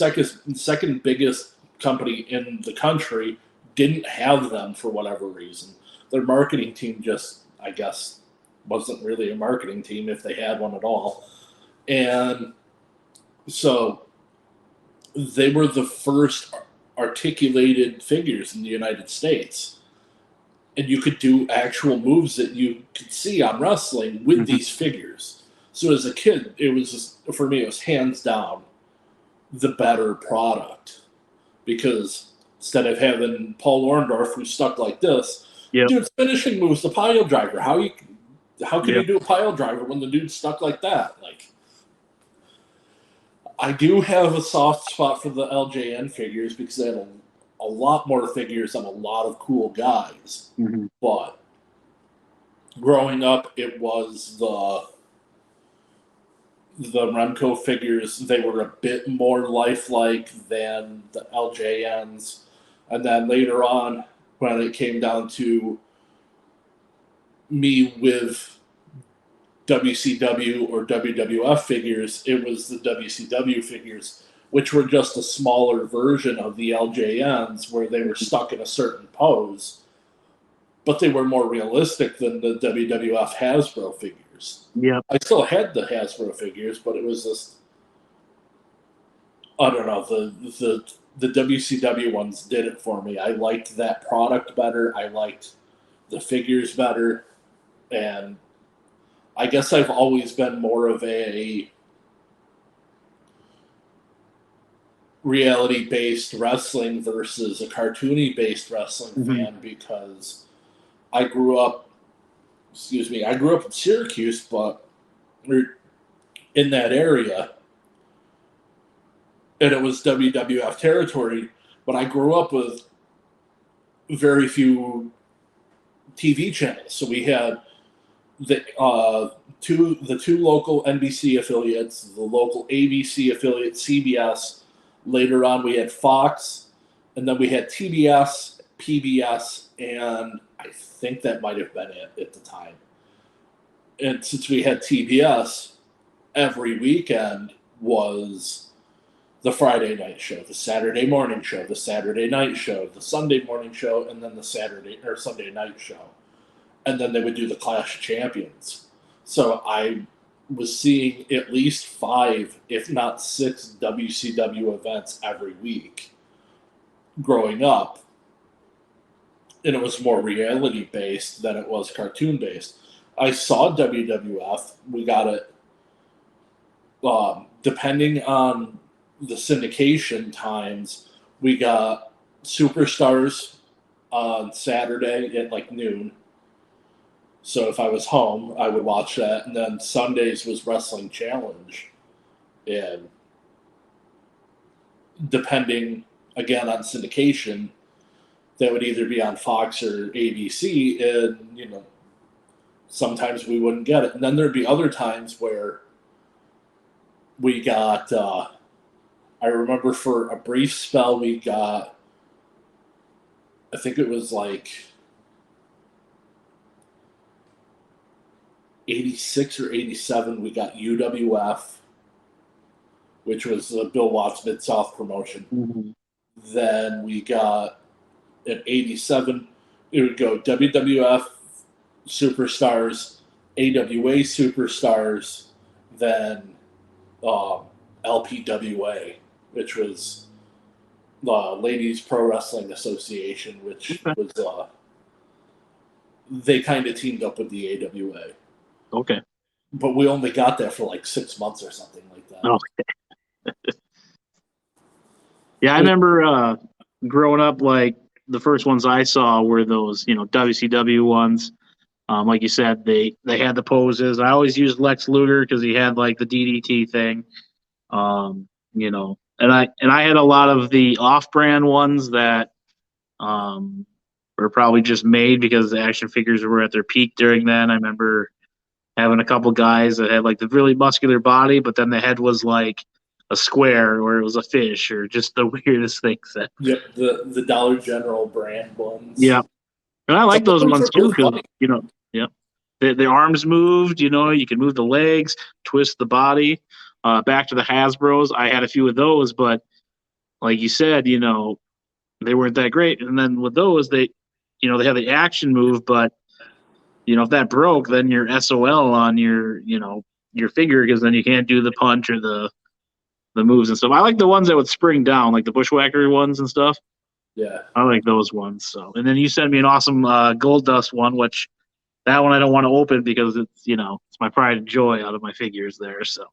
second biggest company in the country, didn't have them for whatever reason. Their marketing team just, I guess, wasn't really a marketing team if they had one at all. And so they were the first articulated figures in the United States. And you could do actual moves that you could see on wrestling with these figures. So as a kid, it was just, for me, it was hands down the better product. Because instead of having Paul Orndorff who's stuck like this, Yep. dude's finishing moves the pile driver. How can Yep. you do a pile driver when the dude's stuck like that? Like, I do have a soft spot for the LJN figures because they had a lot more figures and a lot of cool guys. Mm-hmm. But growing up, it was the Remco figures. They were a bit more lifelike than the LJNs. And then later on, when it came down to me with WCW or WWF figures, it was the WCW figures, which were just a smaller version of the LJNs where they were stuck in a certain pose, but they were more realistic than the WWF Hasbro figures. Yep. I still had the Hasbro figures, but it was just, I don't know, the WCW ones did it for me. I liked that product better. I liked the figures better. And I guess I've always been more of a reality-based wrestling versus a cartoony-based wrestling fan because I grew up in Syracuse, but in that area, and it was WWF territory, but I grew up with very few TV channels. So we had the two local NBC affiliates, the local ABC affiliate, CBS. Later on, we had Fox, and then we had TBS, PBS, and I think that might have been it at the time. And since we had TBS, every weekend was the Friday night show, the Saturday morning show, the Saturday night show, the Sunday morning show, and then the Sunday night show. And then they would do the Clash of Champions. So I was seeing at least 5, if not 6, WCW events every week growing up. And it was more reality based than it was cartoon based. I saw WWF. We got it, depending on the syndication times, we got Superstars on Saturday at like noon. So if I was home, I would watch that. And then Sundays was Wrestling Challenge. And depending, again, on syndication, that would either be on Fox or ABC. And, sometimes we wouldn't get it. And then there'd be other times where we got, I remember for a brief spell, we got, I think it was like '86 or '87, we got UWF, which was Bill Watts Mid-South promotion. Mhm. Then we got in '87, it would go WWF Superstars, AWA Superstars, then LPWA, which was the Ladies Pro Wrestling Association, which Okay. was they kind of teamed up with the AWA. Okay. But we only got that for like 6 months or something like that. Okay. Yeah, I remember growing up, like the first ones I saw were those, WCW ones. Like you said, they had the poses. I always used Lex Luger because he had like the DDT thing. And I had a lot of the off-brand ones that were probably just made because the action figures were at their peak during then. I remember having a couple guys that had like the really muscular body, but then the head was like a square or it was a fish or just the weirdest things. Yep, the Dollar General brand ones. Yeah, and I like those ones too because funny. yeah, the arms moved. You can move the legs, twist the body. Back to the Hasbros, I had a few of those, but like you said, they weren't that great. And then with those, they have the action move, but if that broke, then you're SOL on your figure because then you can't do the punch or the moves and stuff. I like the ones that would spring down, like the Bushwhacker ones and stuff. Yeah. I like those ones. So, and then you sent me an awesome Gold Dust one, which that one I don't want to open because it's my pride and joy out of my figures there. So.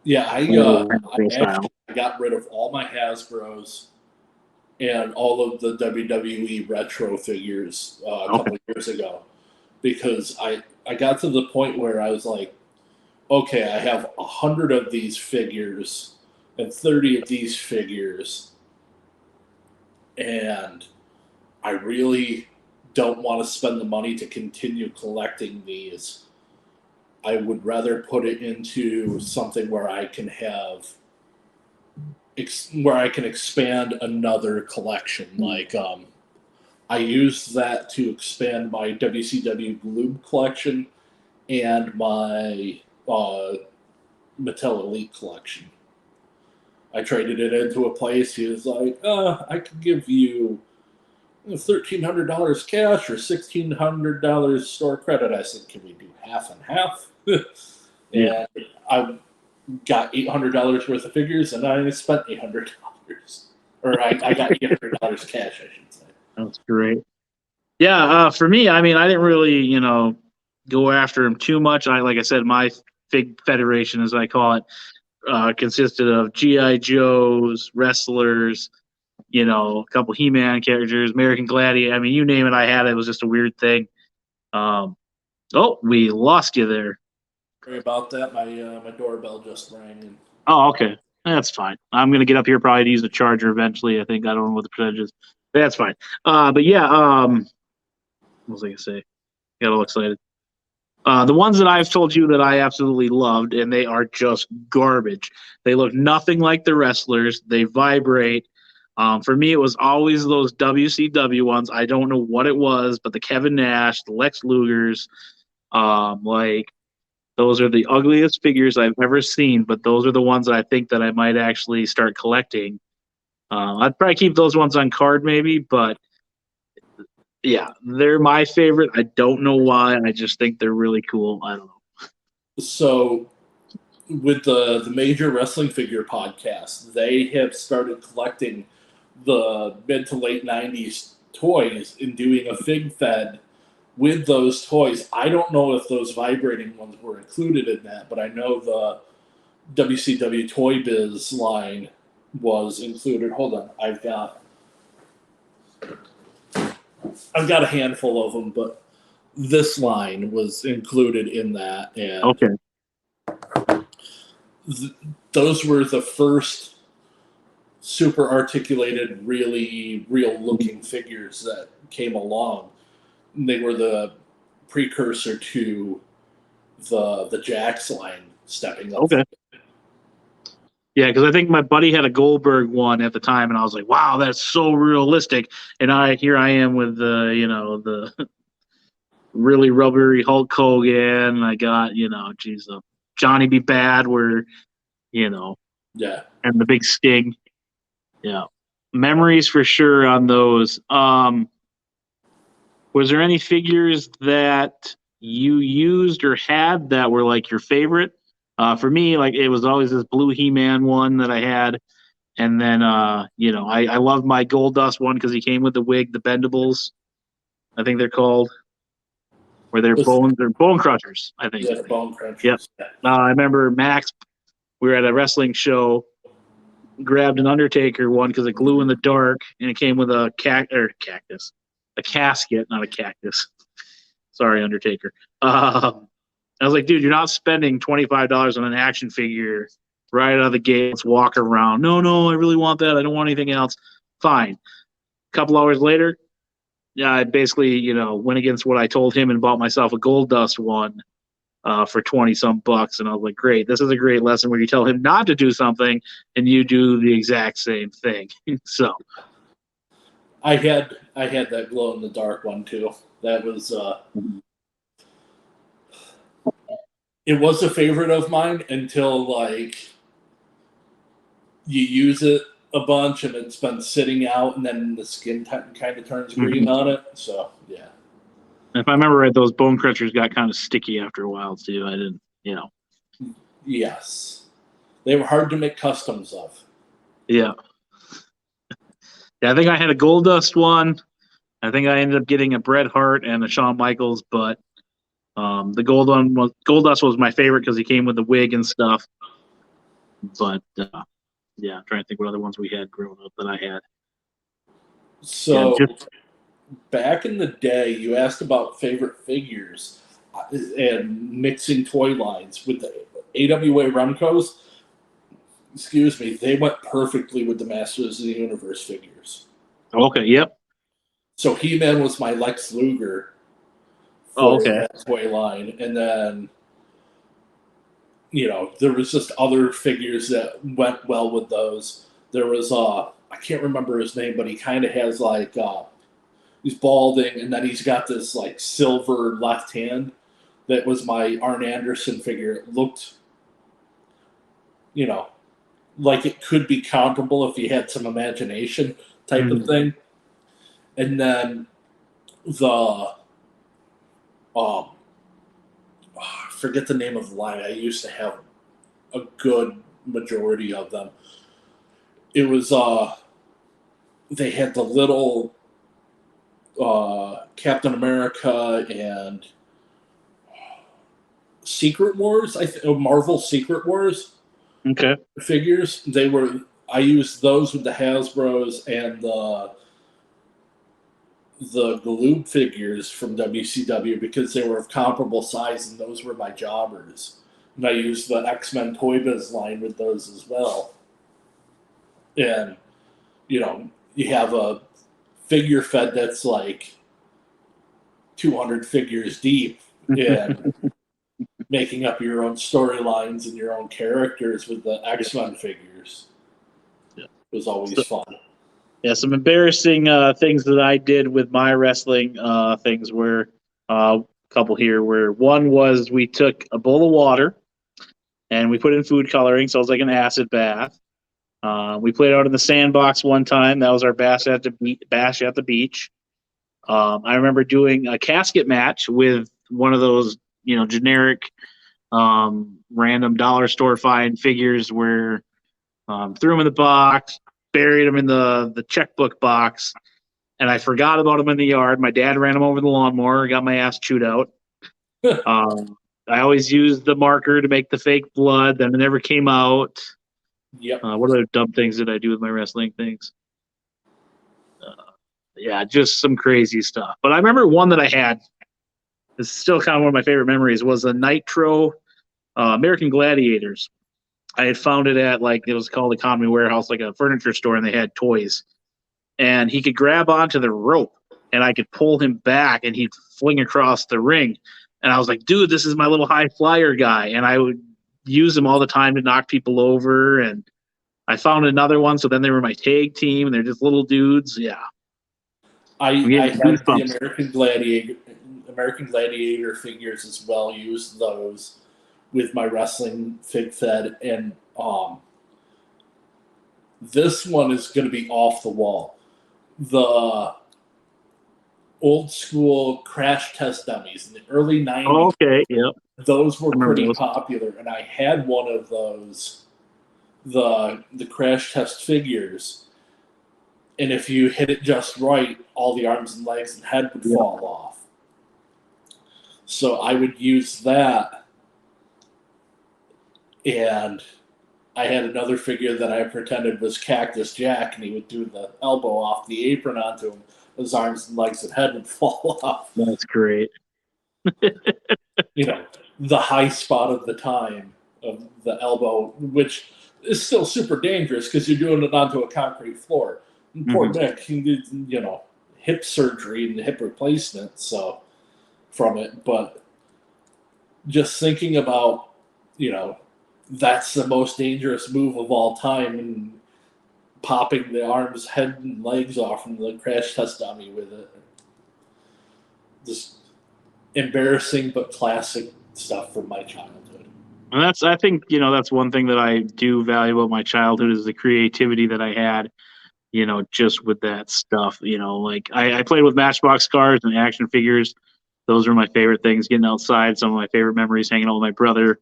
Yeah, I actually got rid of all my Hasbros and all of the WWE retro figures a couple of years ago because I got to the point where I was like, okay, I have 100 of these figures and 30 of these figures, and I really don't want to spend the money to continue collecting these. I would rather put it into something where I can expand another collection. Like I used that to expand my WCW Gloob collection and my Mattel Elite collection. I traded it into a place. He was like, I could give you $1,300 cash or $1,600 store credit. I said, can we do half and half? Yeah. And I got $800 worth of figures, and I spent $800. Or I got $800 cash, I should say. That's great. Yeah, for me, I mean, I didn't really, go after him too much. Like I said, my Fig Federation, as I call it, consisted of GI Joes, wrestlers, a couple He-Man characters, American Gladiator. I mean, you name it, I had it. It was just a weird thing. We lost you there. Sorry about that. My doorbell just rang. Oh, okay. That's fine. I'm going to get up here probably to use the charger eventually. I think. I don't know what the percentage is. That's fine. But yeah, what was I going to say? Got all excited. The ones that I've told you that I absolutely loved, and they are just garbage. They look nothing like the wrestlers. They vibrate. For me, it was always those WCW ones. I don't know what it was, but the Kevin Nash, the Lex Lugers, those are the ugliest figures I've ever seen, but those are the ones that I think that I might actually start collecting. I'd probably keep those ones on card maybe, but yeah, they're my favorite. I don't know why. I just think they're really cool. I don't know. So with the Major Wrestling Figure podcast, they have started collecting the mid to late 90s toys and doing a Fig Fed with those toys. I don't know if those vibrating ones were included in that, but I know the WCW Toy Biz line was included. Hold on, I've got a handful of them, but this line was included in that. And Okay. Those were the first super articulated, really real looking figures that came along. They were the precursor to the Jax line stepping up. Okay. Yeah, because I think my buddy had a Goldberg one at the time, and I was like, "Wow, that's so realistic." And here I am with the really rubbery Hulk Hogan. I got, Johnny B. Bad, where, Yeah. and the big Sting. Yeah. Memories for sure on those. Was there any figures that you used or had that were like your favorite? For me, like it was always this blue He-Man one that I had. And then, I love my Gold Dust one because he came with the wig, the Bendables, I think they're called, where they're bone crushers, I think. Yeah, the bone crunchers. Yep. I remember Max, we were at a wrestling show, grabbed an Undertaker one because it glue in the dark, and it came with a cactus, a casket, not a cactus. Sorry, Undertaker. I was like, dude, you're not spending $25 on an action figure right out of the gate. Let's walk around. No, I really want that. I don't want anything else. Fine. A couple hours later, yeah, I basically, went against what I told him and bought myself a Gold Dust one for 20 some bucks. And I was like, great, this is a great lesson where you tell him not to do something and you do the exact same thing. So I had that glow in the dark one too. That was it was a favorite of mine until like you use it a bunch and it's been sitting out and then the skin kind of turns green on it. So yeah. If I remember right, those bone crunchers got kind of sticky after a while too. I didn't, Yes. They were hard to make customs of. Yeah. Yeah, I think I had a Gold Dust one. I think I ended up getting a Bret Hart and a Shawn Michaels, but the Gold Dust was my favorite because he came with the wig and stuff. But yeah, I'm trying to think what other ones we had growing up that I had. So back in the day, you asked about favorite figures and mixing toy lines with the AWA Remcos. Excuse me, they went perfectly with the Masters of the Universe figures. Okay, yep. So He-Man was my Lex Luger for that toy line. And then, there was just other figures that went well with those. There was, I can't remember his name, but he kind of has like, he's balding, and then he's got this like silver left hand. That was my Arn Anderson figure. It looked, like it could be comparable if you had some imagination type of thing. And then the I forget the name of the line. I used to have a good majority of them. It was they had the little Captain America and Secret Wars, Marvel Secret Wars. Okay. Figures. I used those with the Hasbros and the Galoob figures from WCW because they were of comparable size, and those were my jobbers. And I used the X-Men Toy Biz line with those as well. And, you have a figure fed that's like 200 figures deep and making up your own storylines and your own characters with the X-Men figures. Yeah. It was always fun. Yeah, some embarrassing things that I did with my wrestling things were a couple here. Where one was we took a bowl of water and we put in food coloring, so it was like an acid bath. We played out in the sandbox one time. That was our bash at the beach. I remember doing a casket match with one of those, generic, random dollar store find figures where threw them in the box, buried them in the checkbook box, and I forgot about them in the yard. My dad ran them over the lawnmower, got my ass chewed out. I always used the marker to make the fake blood, then it never came out. Yep. What other dumb things did I do with my wrestling things? Yeah, just some crazy stuff. But I remember one that I had. It's still kind of one of my favorite memories. Was a Nitro American Gladiators. I had found it at it was called Economy Warehouse, like a furniture store, and they had toys. And he could grab onto the rope, and I could pull him back, and he'd fling across the ring. And I was like, dude, this is my little high flyer guy. And I would use him all the time to knock people over. And I found another one, so then they were my tag team, and they're just little dudes. Yeah. I had the American Gladiator figures as well. Use those with my wrestling fig fed, and this one is going to be off the wall. The old school crash test dummies in the early 90s. Oh, okay, yep. Those were remember pretty those. popular, and I had one of those, the crash test figures. And if you hit it just right, all the arms and legs and head would Yep. fall off. So I would use that, and I had another figure that I pretended was Cactus Jack, and he would do the elbow off the apron onto him. His arms and legs and head would fall off. That's great. You know, the high spot of the time of the elbow, which is still super dangerous because you're doing it onto a concrete floor. And poor Nick, he did, you know, hip surgery and hip replacement, so from it. But just thinking about, you know, that's the most dangerous move of all time, and popping the arms, head, and legs off from the crash test dummy with it. Just embarrassing but classic stuff from my childhood. And I think, you know, that's one thing that I do value about my childhood is the creativity that I had, you know, just with that stuff. You know, like I played with Matchbox cars and action figures. Those were my favorite things, getting outside. Some of my favorite memories, hanging out with my brother,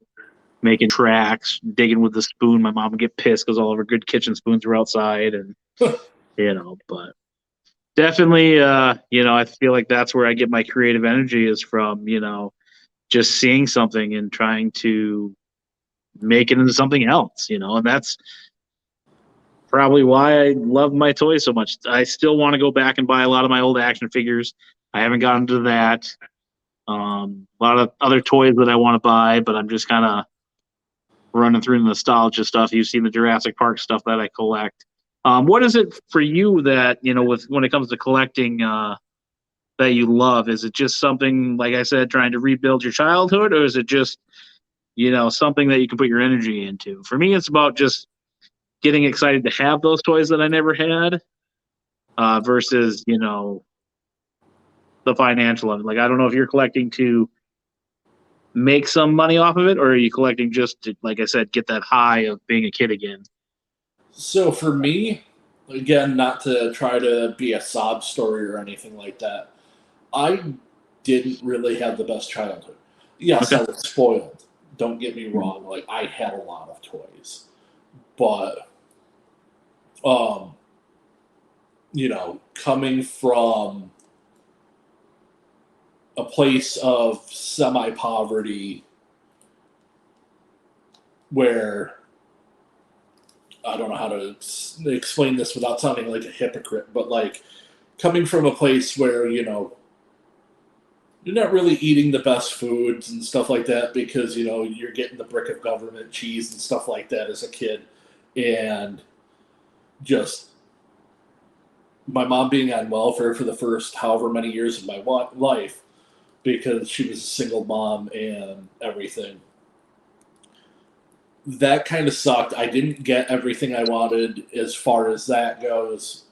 making tracks, digging with the spoon. My mom would get pissed because all of her good kitchen spoons were outside, and you know, but definitely, you know, I feel like that's where I get my creative energy is from, you know, just seeing something and trying to make it into something else, you know, and that's probably why I love my toys so much. I still want to go back and buy a lot of my old action figures. I haven't gotten to that. A lot of other toys that I want to buy, but I'm just kind of running through the nostalgia stuff. You've seen the Jurassic Park stuff that I collect. What is it for you that, you know, when it comes to collecting, that you love? Is it just something, like I said, trying to rebuild your childhood, or is it just, you know, something that you can put your energy into? For me, it's about just getting excited to have those toys that I never had, versus, you know, the financial of it. Like, I don't know if you're collecting to make some money off of it, or are you collecting just to, like I said, get that high of being a kid again? So for me, again, not to try to be a sob story or anything like that, I didn't really have the best childhood. Yes, Okay. I was spoiled. Don't get me wrong. Like, I had a lot of toys, but you know, coming from a place of semi-poverty where I don't know how to explain this without sounding like a hypocrite, but like coming from a place where, you know, you're not really eating the best foods and stuff like that because, you know, you're getting the brick of government cheese and stuff like that as a kid. And just my mom being on welfare for the first however many years of my life because she was a single mom and everything. That kind of sucked. I didn't get everything I wanted as far as that goes.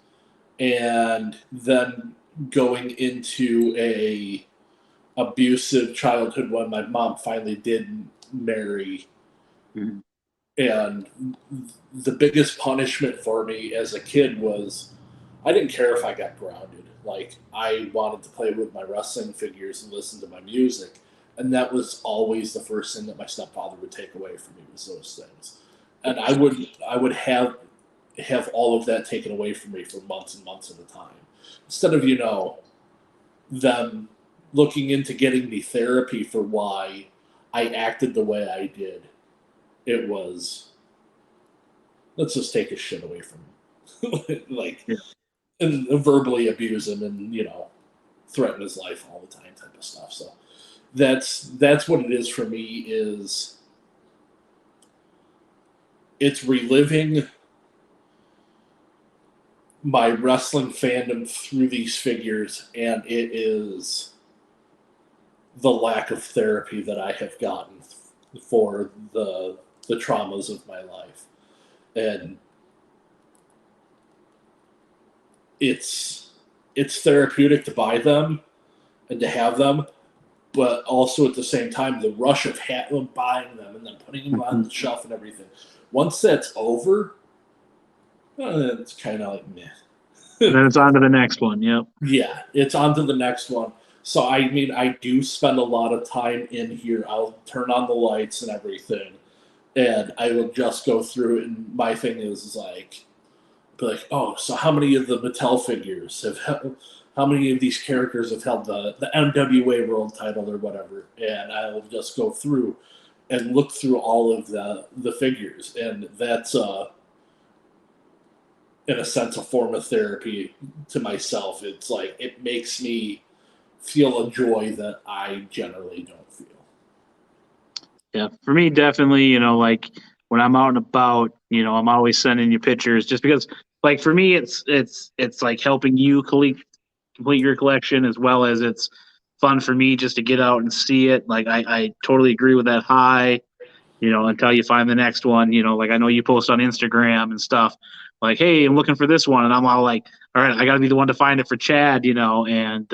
And then going into a abusive childhood when my mom finally did marry. Mhm. And the biggest punishment for me as a kid was I didn't care if I got grounded. Like, I wanted to play with my wrestling figures and listen to my music. And that was always the first thing that my stepfather would take away from me was those things. And I would have all of that taken away from me for months and months at a time. Instead of, you know, them looking into getting me therapy for why I acted the way I did. It was, let's just take his shit away from him. Like, Yeah. and verbally abuse him and, you know, threaten his life all the time type of stuff. So that's what it is for me. Is it's reliving my wrestling fandom through these figures, and it is the lack of therapy that I have gotten for the traumas of my life. And it's therapeutic to buy them and to have them, but also at the same time, the rush of buying them and then putting them on the shelf and everything. Once that's over, it's kind of like meh. Then it's on to the next one. Yep. Yeah, it's on to the next one. So I mean, I do spend a lot of time in here. I'll turn on the lights and everything, and I will just go through it. And my thing is like, be like, oh, so how many of the Mattel figures how many of these characters have held the MWA World Title or whatever? And I will just go through and look through all of the figures, and that's in a sense a form of therapy to myself. It's like it makes me feel a joy that I generally don't feel. Yeah, for me, definitely, like when I'm out and about, I'm always sending you pictures just because, like, for me, it's like helping you complete your collection as well as it's fun for me just to get out and see it. Like, I totally agree with that high, until you find the next one, like I know you post on Instagram and stuff like, hey, I'm looking for this one. And I'm all like, all right, I got to be the one to find it for Chad, and,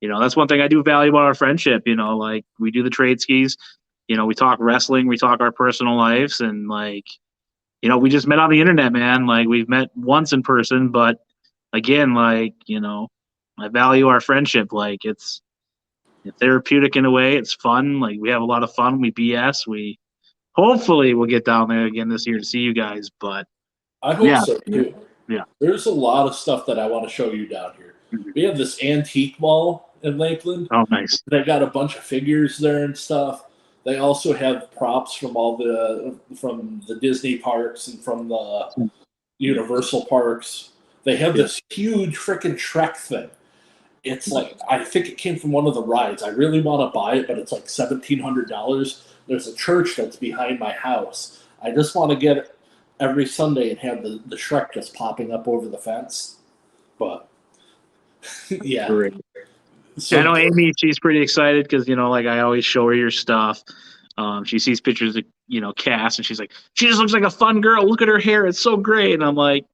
that's one thing I do value about our friendship, like we do the trade skis. We talk wrestling, we talk our personal lives, and like, we just met on the internet, man. Like we've met once in person, but again, like, I value our friendship. Like it's therapeutic in a way. It's fun. Like we have a lot of fun. We BS. We hopefully we'll get down there again this year to see you guys. But I hope yeah, so too. yeah. There's a lot of stuff that I want to show you down here. We have this antique mall in Lakeland. Oh, nice. They got a bunch of figures there and stuff. They also have props from from the Disney parks and from the Universal parks. They have this huge freaking Shrek thing. It's like, I think it came from one of the rides. I really want to buy it, but it's like $1,700. There's a church that's behind my house. I just want to get it every Sunday and have the Shrek just popping up over the fence. But yeah. Great. So, I know Amy, she's pretty excited because, like I always show her your stuff. She sees pictures of, Cass, and she's like, she just looks like a fun girl. Look at her hair. It's so great. And I'm like,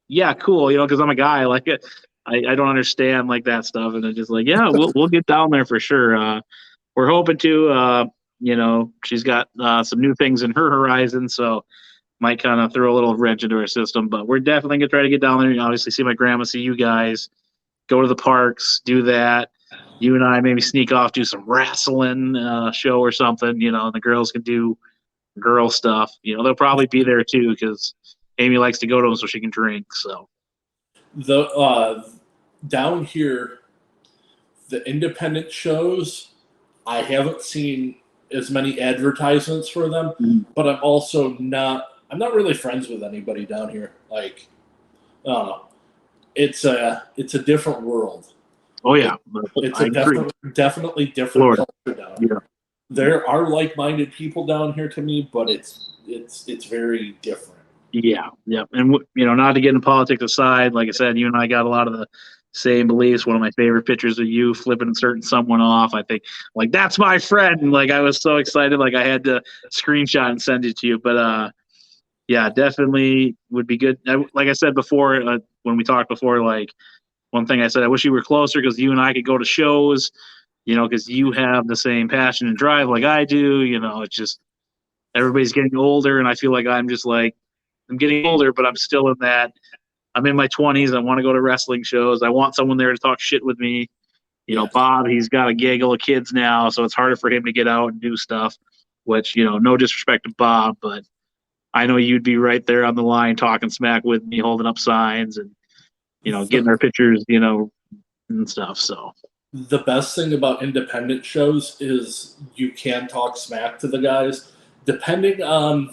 yeah, cool. Because I'm a guy. Like, I don't understand like that stuff. And I'm just like, yeah, we'll get down there for sure. We're hoping to, she's got some new things in her horizon. So might kind of throw a little wrench into her system. But we're definitely going to try to get down there and obviously see my grandma, see you guys, go to the parks, do that. You and I maybe sneak off, do some wrestling show or something, and the girls can do girl stuff. They'll probably be there too because Amy likes to go to them so she can drink. So down here, the independent shows, I haven't seen as many advertisements for them, but I'm not really friends with anybody down here. Like, I don't know. It's a different world. Oh yeah, it's a definitely different culture down here. Yeah. There are like-minded people down here to me, but it's very different. Yeah, yeah, and not to get into politics aside, like I said, you and I got a lot of the same beliefs. One of my favorite pictures of you flipping someone off, I think, like that's my friend. And, like I was so excited, like I had to screenshot and send it to you. But yeah, definitely would be good. Like I said before, when we talked before, like. One thing I said, I wish you were closer because you and I could go to shows, because you have the same passion and drive like I do. It's just everybody's getting older, and I feel like I'm just like I'm getting older, but I'm still in that. I'm in my 20s. I want to go to wrestling shows. I want someone there to talk shit with me. Bob, he's got a gaggle of kids now, so it's harder for him to get out and do stuff. Which no disrespect to Bob, but I know you'd be right there on the line talking smack with me, holding up signs and. Getting our pictures, and stuff. So the best thing about independent shows is you can talk smack to the guys, depending on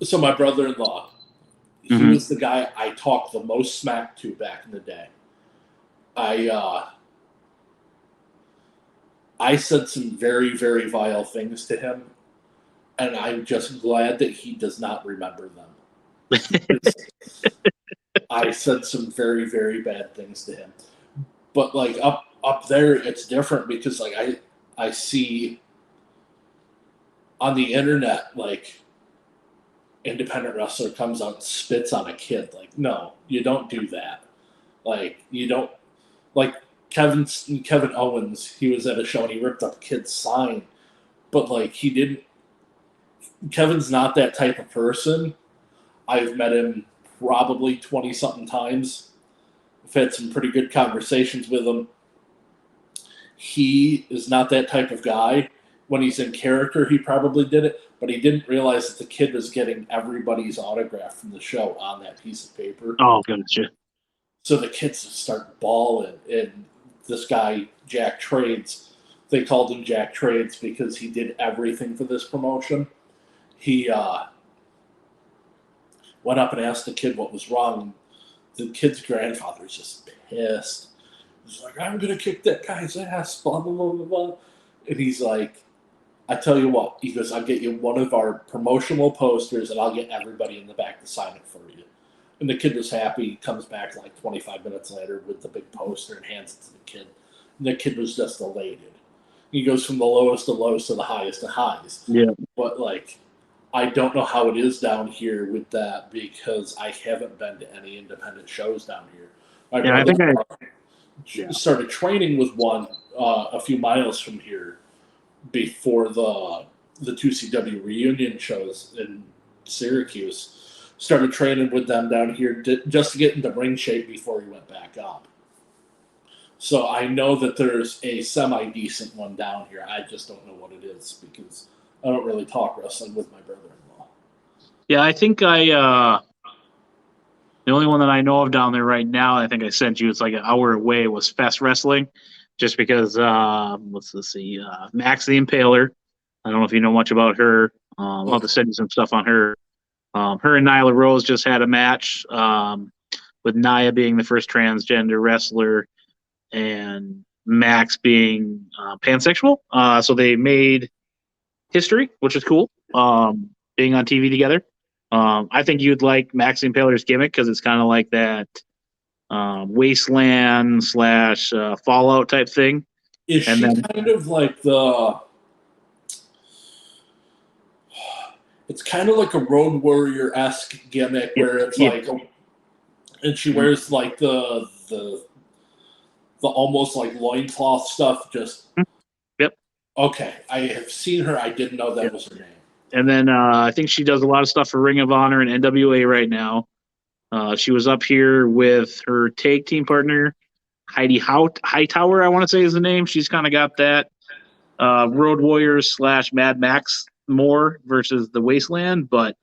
So my brother-in-law, he was the guy I talked the most smack to back in the day. I said some very, very vile things to him, and I'm just glad that he does not remember them. I said some very, very bad things to him. But like up there, it's different because like I see on the internet, like independent wrestler comes out and spits on a kid. Like, no, you don't do that. Like, you don't, like Kevin Owens, he was at a show and he ripped up a kid's sign, but like he didn't. Kevin's not that type of person. I've met him probably 20 something times. I've had some pretty good conversations with him. He is not that type of guy. When he's in character, he probably did it, but he didn't realize that the kid was getting everybody's autograph from the show on that piece of paper. Oh, gotcha. So the kids just start bawling, and this guy, Jack Trades, they called him Jack Trades because he did everything for this promotion. He went up and asked the kid what was wrong. The kid's grandfather was just pissed. He's like, I'm going to kick that guy's ass, blah, blah, blah, blah, blah. And he's like, I tell you what, he goes, I'll get you one of our promotional posters and I'll get everybody in the back to sign it for you. And the kid was happy. He comes back like 25 minutes later with the big poster and hands it to the kid. And the kid was just elated. He goes from the lowest of lows to the highest of highs. Yeah. But like, I don't know how it is down here with that because I haven't been to any independent shows down here. I think I started training with one a few miles from here before the 2CW reunion shows in Syracuse. Started training with them down here just to get into ring shape before he went back up. So I know that there's a semi-decent one down here. I just don't know what it is because I don't really talk wrestling with my brother-in-law. Yeah, I think the only one that I know of down there right now, I think I sent you, it's like an hour away, was Fest Wrestling, just because, Max the Impaler. I don't know if you know much about her. I'll have to send you some stuff on her. Her and Nyla Rose just had a match with Nia being the first transgender wrestler and Max being pansexual. So they made history, which is cool, being on TV together. I think you'd like Max the Impaler's gimmick because it's kind of like that wasteland / Fallout type thing. Is she kind of like it's kind of like a Road Warrior-esque gimmick where it's like, and she wears like the almost like loincloth stuff. Just okay. I have seen her. I didn't know that was her name. And then I think she does a lot of stuff for Ring of Honor and NWA right now. She was up here with her tag team partner, Heidi Hightower, I want to say is the name. She's kind of got that Road Warriors / Mad Max more versus the Wasteland. But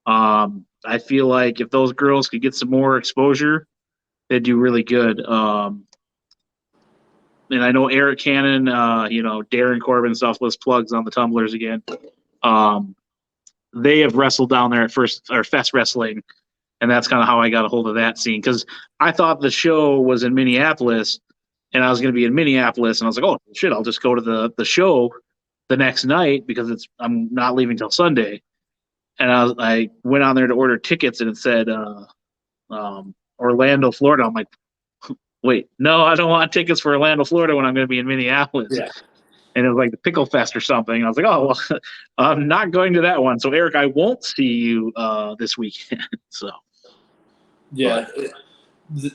I feel like if those girls could get some more exposure, they'd do really good. And I know Eric Cannon, Darren Corbin, Selfless Plugs on the Tumblers again. They have wrestled down there at Fest Wrestling, and that's kind of how I got a hold of that scene because I thought the show was in Minneapolis, and I was going to be in Minneapolis, and I was like, oh shit, I'll just go to the show the next night because I'm not leaving till Sunday, and I went on there to order tickets, and it said Orlando, Florida. I'm like, wait, no, I don't want tickets for Orlando, Florida when I'm going to be in Minneapolis. Yeah. And it was like the Pickle Fest or something. And I was like, oh, well, I'm not going to that one. So, Eric, I won't see you this weekend. So, yeah,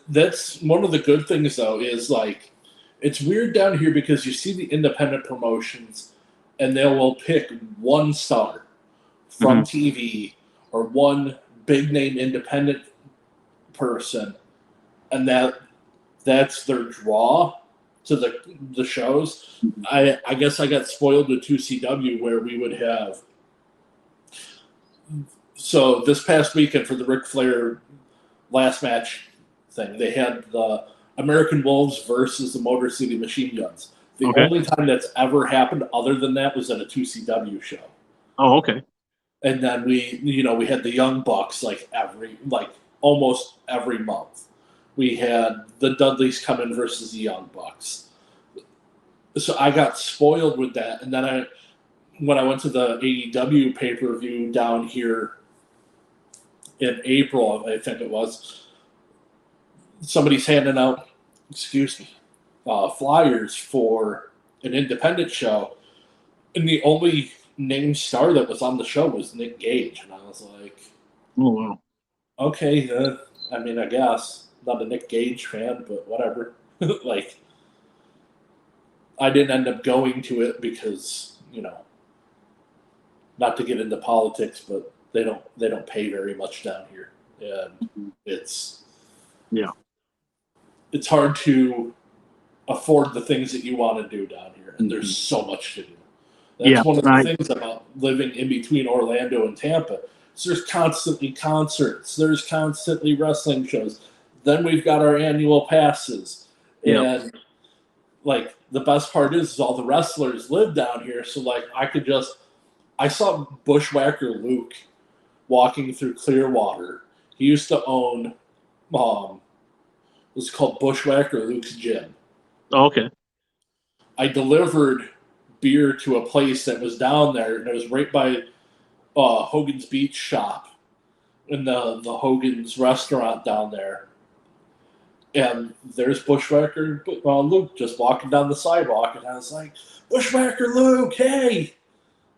that's one of the good things, though, is like it's weird down here because you see the independent promotions and they will pick one star from TV or one big name independent person, and that's their draw to the shows. I guess I got spoiled with 2CW where we would have. So this past weekend for the Ric Flair last match thing, they had the American Wolves versus the Motor City Machine Guns. The only time that's ever happened other than that was at a 2CW show. Oh, okay. And then we had the Young Bucks almost every month. We had the Dudleys come in versus the Young Bucks. So I got spoiled with that. And then when I went to the AEW pay-per-view down here in April, I think it was, somebody's handing out, flyers for an independent show. And the only named star that was on the show was Nick Gage. And I was like, oh, wow. Okay, I guess. Not a Nick Gage fan, but whatever. I didn't end up going to it because, you know, not to get into politics, but they don't pay very much down here, and it's hard to afford the things that you want to do down here, and there's so much to do. That's one of the things about living in between Orlando and Tampa. So there's constantly concerts, there's constantly wrestling shows. Then we've got our annual passes, and like the best part is all the wrestlers live down here. So like I saw Bushwhacker Luke walking through Clearwater. He used to own it was called Bushwhacker Luke's Gym. Oh, okay. I delivered beer to a place that was down there, and it was right by Hogan's Beach Shop and the Hogan's restaurant down there. And there's Bushwhacker Luke just walking down the sidewalk, and I was like, Bushwhacker Luke, hey! And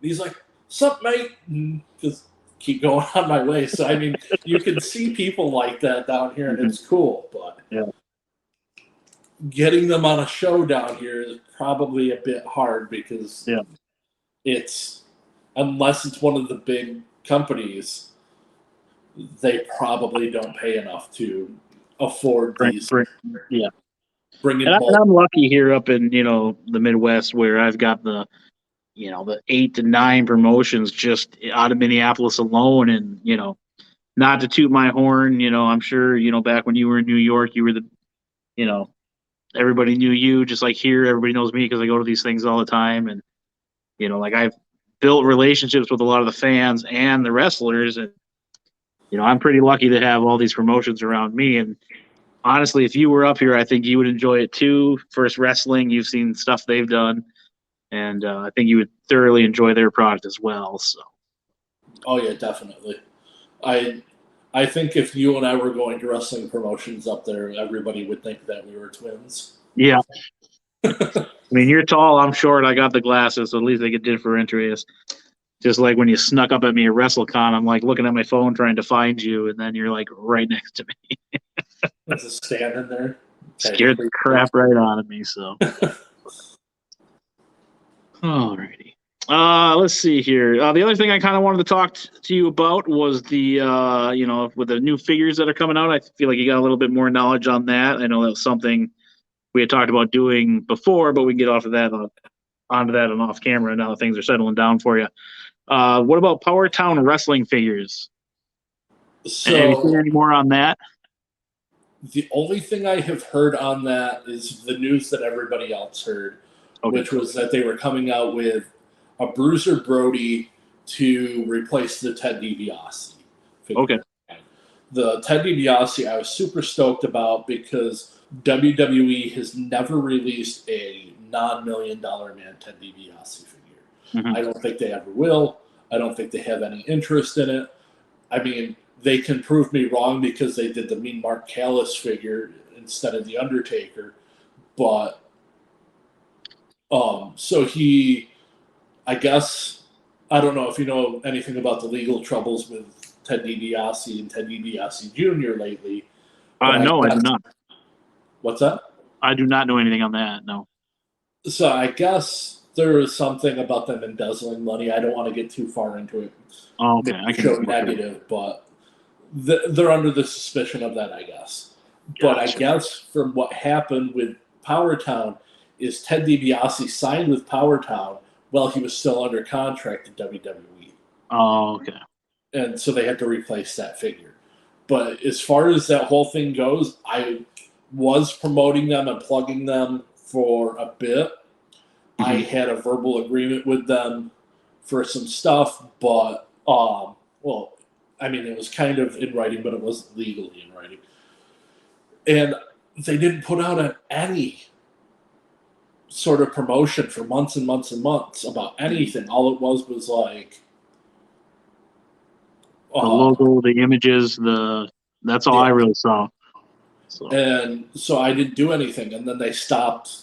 he's like, sup, mate? And just keep going on my way. So, I mean, you can see people like that down here, and it's cool. But getting them on a show down here is probably a bit hard because it's, unless it's one of the big companies, they probably don't pay enough to afford these. And I'm lucky here up in, the Midwest where I've got the 8 to 9 promotions just out of Minneapolis alone. And, not to toot my horn, I'm sure, back when you were in New York, you were everybody knew you, just like here, everybody knows me because I go to these things all the time. And, like I've built relationships with a lot of the fans and the wrestlers. And, I'm pretty lucky to have all these promotions around me. And honestly, if you were up here, I think you would enjoy it too. First Wrestling, you've seen stuff they've done. And I think you would thoroughly enjoy their product as well. So. Oh, yeah, definitely. I think if you and I were going to wrestling promotions up there, everybody would think that we were twins. Yeah. I mean, you're tall, I'm short, I got the glasses, so at least they could differentiate us. Just like when you snuck up at me at WrestleCon, I'm like looking at my phone trying to find you, and then you're like right next to me. Just standing there. Scared the crap right out of me, so. Alrighty. Let's see here. The other thing I kind of wanted to talk to you about was the, with the new figures that are coming out. I feel like you got a little bit more knowledge on that. I know that was something we had talked about doing before, but we can get onto that and off camera now that things are settling down for you. What about Power Town wrestling figures? So, have you seen any more on that? The only thing I have heard on that is the news that everybody else heard, which was that they were coming out with a Bruiser Brody to replace the Ted DiBiase figure. Okay. The Ted DiBiase I was super stoked about because WWE has never released a non-$1 million man Ted DiBiase figure. Mm-hmm. I don't think they ever will. I don't think they have any interest in it. I mean, they can prove me wrong because they did the Mean Mark Callis figure instead of The Undertaker. But, so he, I guess, I don't know if you know anything about the legal troubles with Ted DiBiase and Ted DiBiase Jr. lately. No, I do not. What's that? I do not know anything on that, no. So I guess there is something about them embezzling money. I don't want to get too far into it. Oh, okay. I can show negative, but they're under the suspicion of that, I guess. Gotcha. But I guess from what happened with Power Town is Ted DiBiase signed with Power Town while he was still under contract at WWE. Oh, okay. And so they had to replace that figure. But as far as that whole thing goes, I was promoting them and plugging them for a bit. Mm-hmm. I had a verbal agreement with them for some stuff, but, it was kind of in writing, but it wasn't legally in writing. And they didn't put out any sort of promotion for months and months and months about anything. All it was like the logo, the images, that's all I really saw. So. And so I didn't do anything, and then they stopped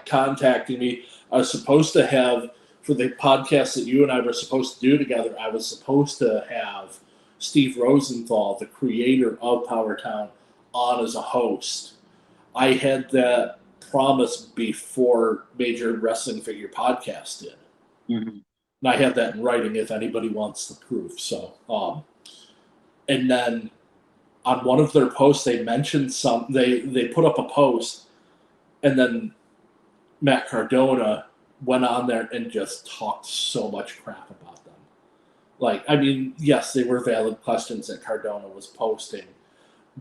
contacting me. I was supposed to have, for the podcast that you and I were supposed to do together, I was supposed to have Steve Rosenthal, the creator of Power Town, on as a host. I had that promised before Major Wrestling Figure Podcast did. Mhm. And I have that in writing if anybody wants the proof. So, and then on one of their posts, they mentioned they put up a post, and then Matt Cardona went on there and just talked so much crap about them. Like, I mean, yes, they were valid questions that Cardona was posting,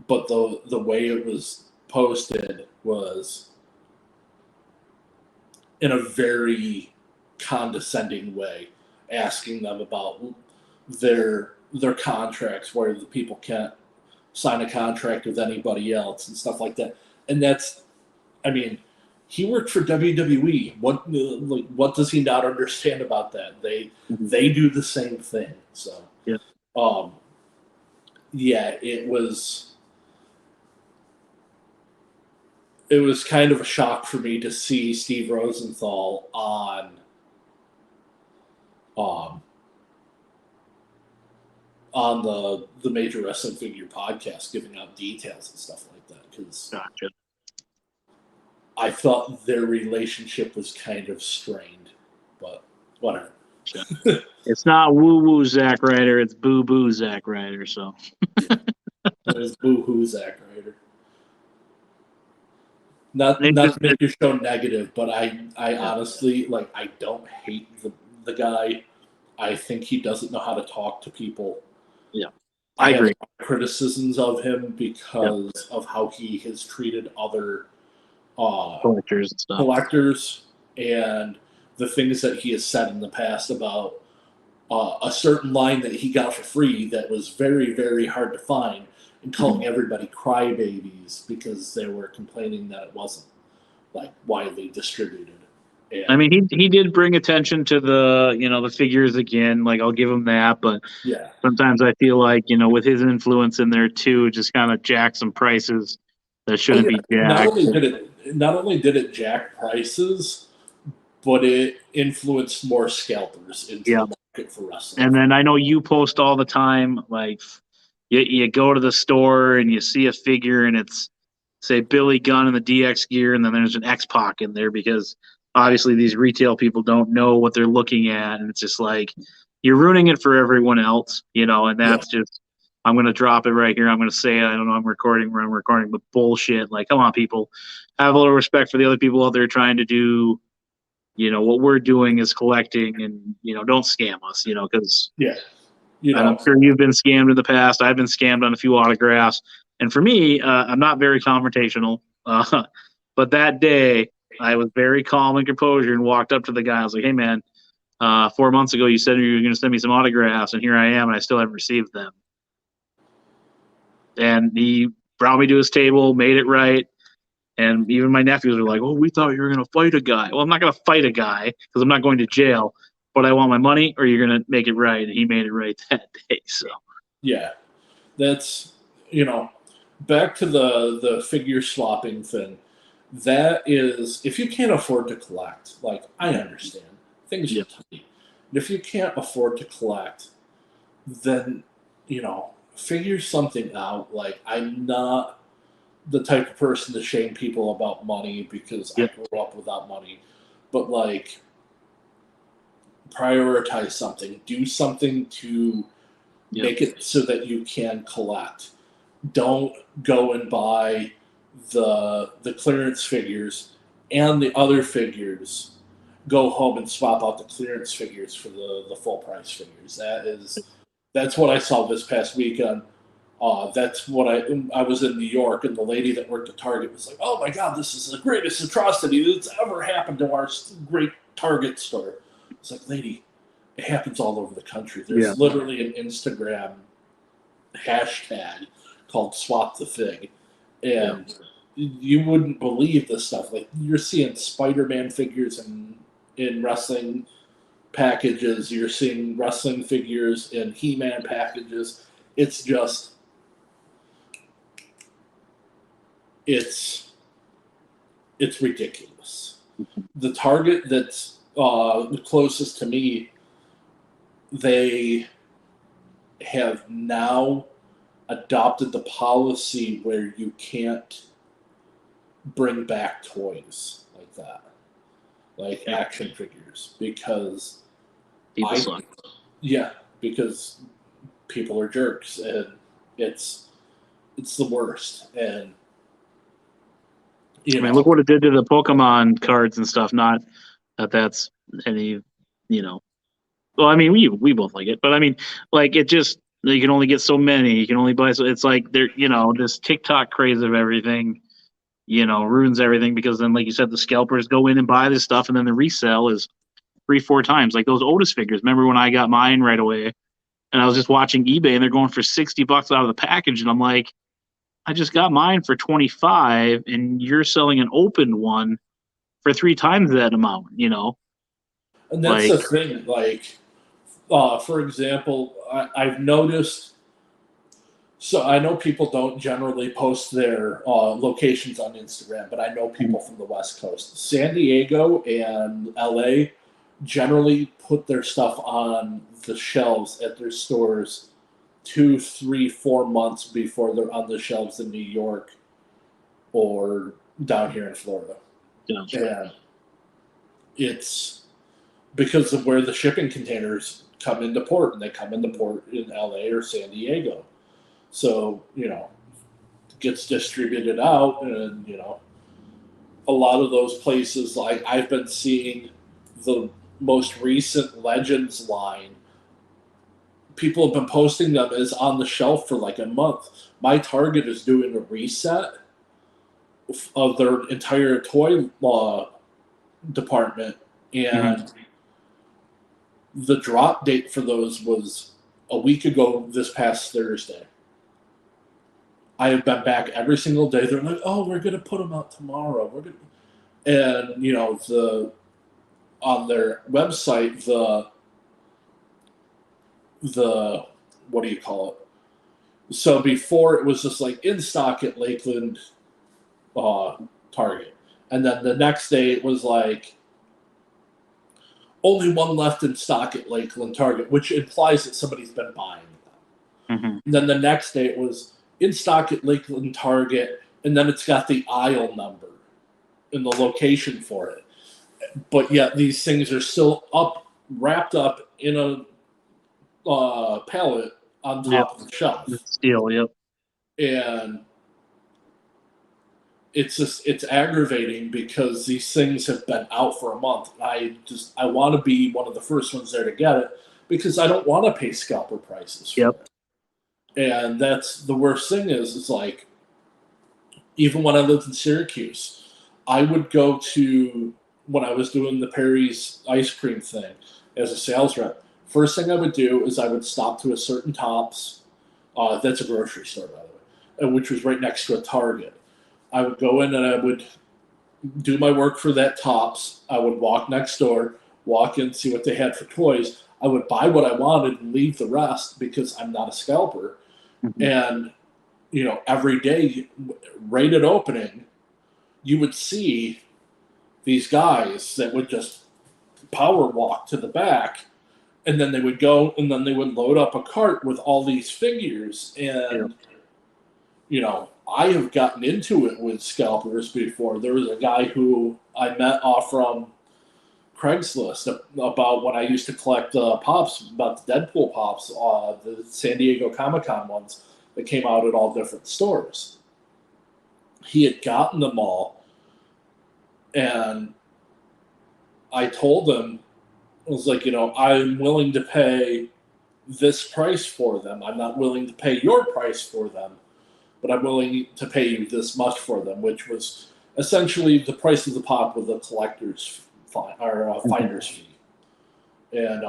but the way it was posted was in a very condescending way, asking them about their contracts, where the people can't sign a contract with anybody else and stuff like that. And that's, I mean, he worked for WWE. What does he not understand about that? They do the same thing. So Yeah. Yeah, it was kind of a shock for me to see Steve Rosenthal on the Major Wrestling Figure Podcast giving out details and stuff like that, because Gotcha. I thought their relationship was kind of strained, but whatever. It's not woo woo Zack Ryder, it's boo boo Zack Ryder. So That is boo-hoo Zack Ryder. Not to make your show negative, but I honestly, like, I don't hate the guy. I think he doesn't know how to talk to people. Yeah, I agree. have criticisms of him because of how he has treated other Collectors and stuff. collectors, and the things that he has said in the past about a certain line that he got for free that was very, very hard to find, and calling everybody crybabies because they were complaining that it wasn't like widely distributed. And, I mean, he did bring attention to the figures again. Like, I'll give him that, but yeah, sometimes I feel like, with his influence in there too, just kind of jack some prices that shouldn't be jacked. Not only did it jack prices, but it influenced more scalpers into the market for wrestling. And then I know you post all the time, like you go to the store and you see a figure and it's, say, Billy Gunn in the DX gear, and then there's an X-Pac in there, because obviously these retail people don't know what they're looking at, and it's just like you're ruining it for everyone else, and that's just, I'm going to drop it right here. I'm going to say, I don't know, I'm recording where I'm recording, but bullshit. Like, come on, people, have a little respect for the other people out there trying to do, what we're doing is collecting, and, don't scam us, because I'm sure you've been scammed in the past. I've been scammed on a few autographs. And for me, I'm not very confrontational. But that day, I was very calm and composure and walked up to the guy. I was like, hey, man, 4 months ago, you said you were going to send me some autographs, and here I am, and I still haven't received them. And he brought me to his table, made it right. And even my nephews were like, oh, we thought you were going to fight a guy. Well, I'm not going to fight a guy because I'm not going to jail, but I want my money, or you're going to make it right. And he made it right that day. So, yeah, that's, back to the figure swapping thing. That is, if you can't afford to collect, like, I understand, things are tight. And if you can't afford to collect, then, figure something out. Like, I'm not the type of person to shame people about money because I grew up without money. But, like, prioritize something. Do something to make it so that you can collect. Don't go and buy the clearance figures and the other figures. Go home and swap out the clearance figures for the full price figures. That's what I saw this past weekend. That's what I was in New York, and the lady that worked at Target was like, "Oh my God, this is the greatest atrocity that's ever happened to our great Target store." It's like, lady, it happens all over the country. There's literally an Instagram hashtag called Swap the Fig, and you wouldn't believe this stuff. Like, you're seeing Spider-Man figures in wrestling packages. You're seeing wrestling figures in He-Man packages. It's just, it's ridiculous. The Target that's the closest to me, they have now adopted the policy where you can't bring back toys like that, like action figures, because People suck. yeah, because people are jerks, and it's the worst. And I mean, look what it did to the Pokemon cards and stuff. Not that that's any, you know. Well, I mean, we both like it, but I mean, like it just you can only get so many. You can only buy so. It's like there, this TikTok craze of everything, ruins everything because then, like you said, the scalpers go in and buy this stuff, and then the resale is 3-4 times. Like those Otis figures. Remember when I got mine right away, and I was just watching eBay, and they're going for $60 out of the package, and I'm like, I just got mine for 25, and you're selling an opened one for 3 times that amount. And that's the thing. Like, for example, I've noticed. So I know people don't generally post their locations on Instagram, but I know people from the West Coast, San Diego and LA, generally put their stuff on the shelves at their stores 2, 3, 4 months before they're on the shelves in New York or down here in Florida. And it's because of where the shipping containers come into port, and they come into port in LA or San Diego. So, gets distributed out, and, a lot of those places, like I've been seeing the most recent Legends line, people have been posting them as on the shelf for like a month. My Target is doing a reset of their entire toy department, and the drop date for those was a week ago this past Thursday. I have been back every single day. They're like, "Oh, we're gonna put them out tomorrow. We're gonna," and on their website, the what do you call it? So before it was just like in stock at Lakeland Target, and then the next day it was like only one left in stock at Lakeland Target, which implies that somebody's been buying them. And then the next day it was in stock at Lakeland Target, and then it's got the aisle number and the location for it. But yet these things are still wrapped up in a pallet on top of the shelf. Steel, yep. And it's aggravating because these things have been out for a month. I want to be one of the first ones there to get it because I don't want to pay scalper prices for it. And that's the worst thing is like, even when I lived in Syracuse, I would go to, when I was doing the Perry's ice cream thing as a sales rep, first thing I would do is I would stop to a certain Tops. That's a grocery store, by the way, which was right next to a Target. I would go in and I would do my work for that Tops. I would walk next door, walk in, see what they had for toys. I would buy what I wanted and leave the rest because I'm not a scalper. And, every day, right at opening, you would see these guys that would just power walk to the back, and then they would go and then they would load up a cart with all these figures. And, I have gotten into it with scalpers before. There was a guy who I met off from Craigslist about when I used to collect pops, about the Deadpool pops, the San Diego Comic-Con ones that came out at all different stores. He had gotten them all, and I told him, I was like, I'm willing to pay this price for them. I'm not willing to pay your price for them, but I'm willing to pay you this much for them, which was essentially the price of the pop with the collector's finder's fee. And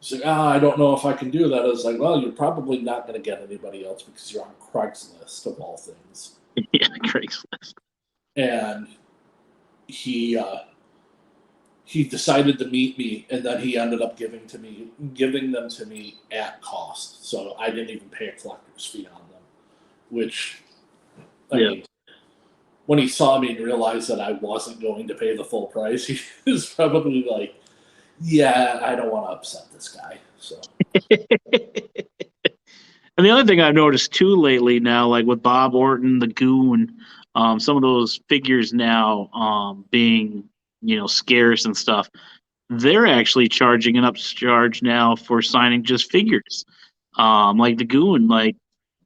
he's like, I don't know if I can do that. I was like, well, you're probably not going to get anybody else because you're on Craigslist of all things. Yeah, Craigslist. And he decided to meet me, and then he ended up giving them to me at cost. So I didn't even pay a collector's fee on them, which, I mean, when he saw me and realized that I wasn't going to pay the full price, he was probably like, yeah, I don't want to upset this guy. So. And the other thing I've noticed too lately now, like with Bob Orton, the Goon, some of those figures now being, scarce and stuff, they're actually charging an upcharge now for signing just figures. Like the Goon, like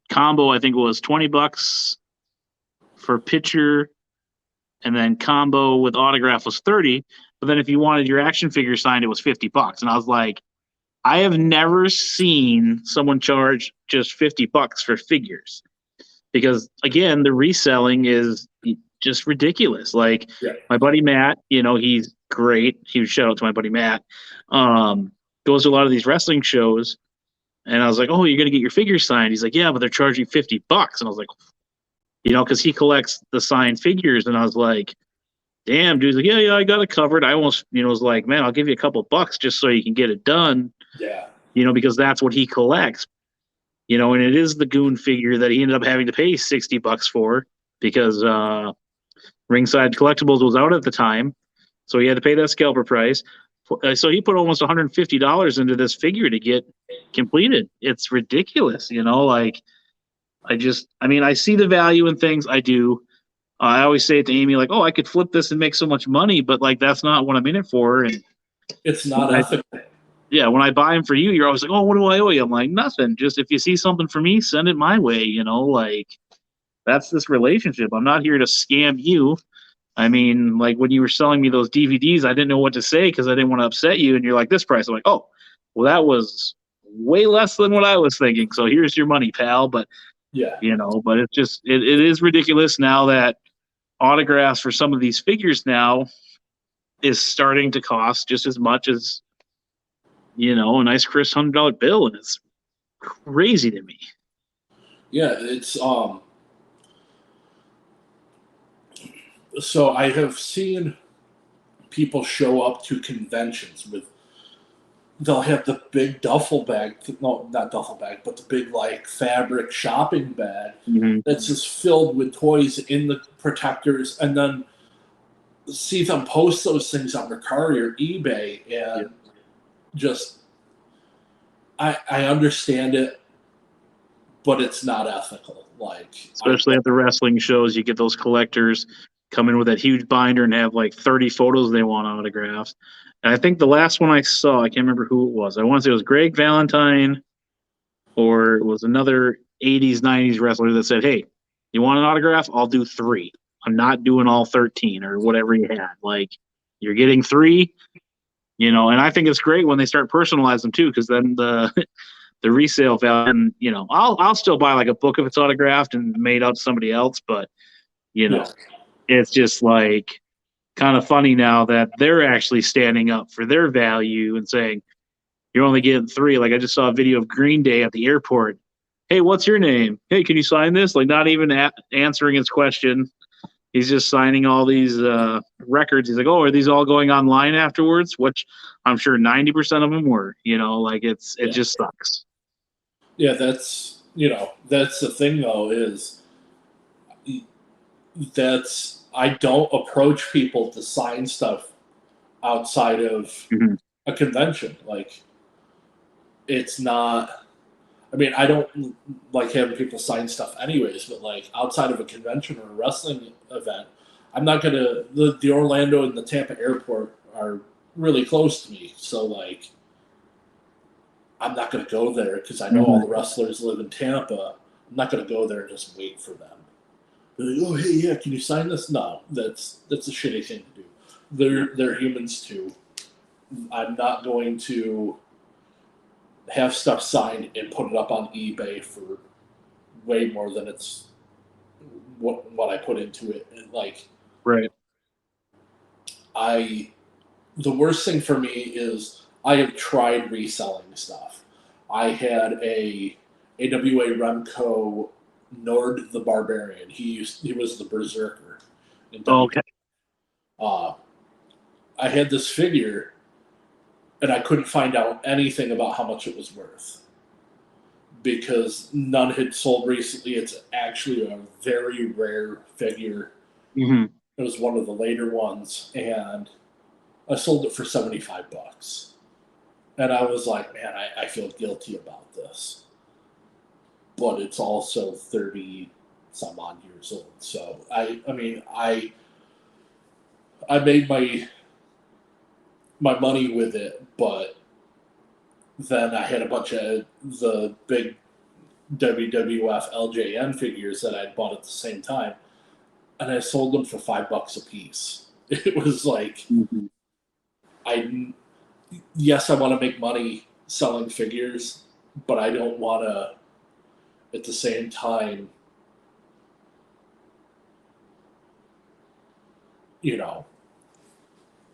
combo, I think it was $20 for picture, and then combo with autograph was 30. But then if you wanted your action figure signed, it was $50. And I was like, I have never seen someone charge just $50 for figures, because again, the reselling is just ridiculous. Like my buddy Matt, he's great. Huge shout out to my buddy Matt. Goes to a lot of these wrestling shows, and I was like, "Oh, you're gonna get your figures signed?" He's like, "Yeah, but they're charging $50." And I was like, because he collects the signed figures, and I was like, "Damn, dude!" He's like, "Yeah, I got it covered." I almost, was like, "Man, I'll give you a couple bucks just so you can get it done." Yeah. Because that's what he collects. And it is the Goon figure that he ended up having to pay $60 for, because Ringside Collectibles was out at the time, so he had to pay that scalper price. So he put almost $150 into this figure to get completed. It's ridiculous, like I see the value in things. I do. I always say it to Amy, like, "Oh, I could flip this and make so much money," but like that's not what I'm in it for. And it's not ethical. Yeah, when I buy them for you, you're always like, "Oh, what do I owe you?" I'm like, "Nothing. Just if you see something for me, send it my way." Like that's this relationship. I'm not here to scam you. Like when you were selling me those DVDs, I didn't know what to say because I didn't want to upset you. And you're like, "This price." I'm like, "Oh, well, that was way less than what I was thinking. So here's your money, pal." But yeah, but it's just it is ridiculous now that autographs for some of these figures now is starting to cost just as much as a nice crisp $100 bill, and it's crazy to me. Yeah, it's so I have seen people show up to conventions with, they'll have the big duffel bag, no, not duffel bag, but the big like fabric shopping bag that's just filled with toys in the protectors, and then see them post those things on Mercari or eBay, and just I understand it, but it's not ethical. Like, especially at the wrestling shows, you get those collectors come in with that huge binder and have like 30 photos they want autographed. And I think the last one I saw, I can't remember who it was. I want to say it was Greg Valentine, or it was another 80s, 90s wrestler that said, "Hey, you want an autograph? I'll do 3. I'm not doing all 13 or whatever you had. Like, you're getting 3, and I think it's great when they start personalizing them too, because then the resale value, and I'll still buy like a book if it's autographed and made out to somebody else, but it's just like kind of funny now that they're actually standing up for their value and saying, "You're only getting 3." Like I just saw a video of Green Day at the airport. "Hey, what's your name? Hey, can you sign this?" Like not even answering his question. He's just signing all these records. He's like, "Oh, are these all going online afterwards?" Which I'm sure 90% of them were. Like it just sucks. Yeah, that's the thing though, is I don't approach people to sign stuff outside of a convention. Like, it's not. I don't like having people sign stuff anyways, but like outside of a convention or a wrestling event, I'm not gonna. The Orlando and the Tampa airport are really close to me, so like I'm not gonna go there because I know all the wrestlers live in Tampa. I'm not gonna go there and just wait for them. They're like, "Oh, hey, yeah, can you sign this?" No, that's a shitty thing to do. They're humans too. I'm not going to have stuff signed and put it up on eBay for way more than it's what I put into it. And like, Right. The worst thing for me is I have tried reselling stuff. I had a AWA Remco Nord the Barbarian. He was the Berserker. Okay. I had this figure, and I couldn't find out anything about how much it was worth because none had sold recently. It's actually a very rare figure. It was one of the later ones, and I sold it for $75. And I was like, man, I feel guilty about this. But it's also $35 some odd years old. So I mean, I made my money with it, but then I had a bunch of the big WWF LJN figures that I'd bought at the same time, and I sold them for $5 a piece. It was like, yes, I want to make money selling figures, but I don't want to, at the same time,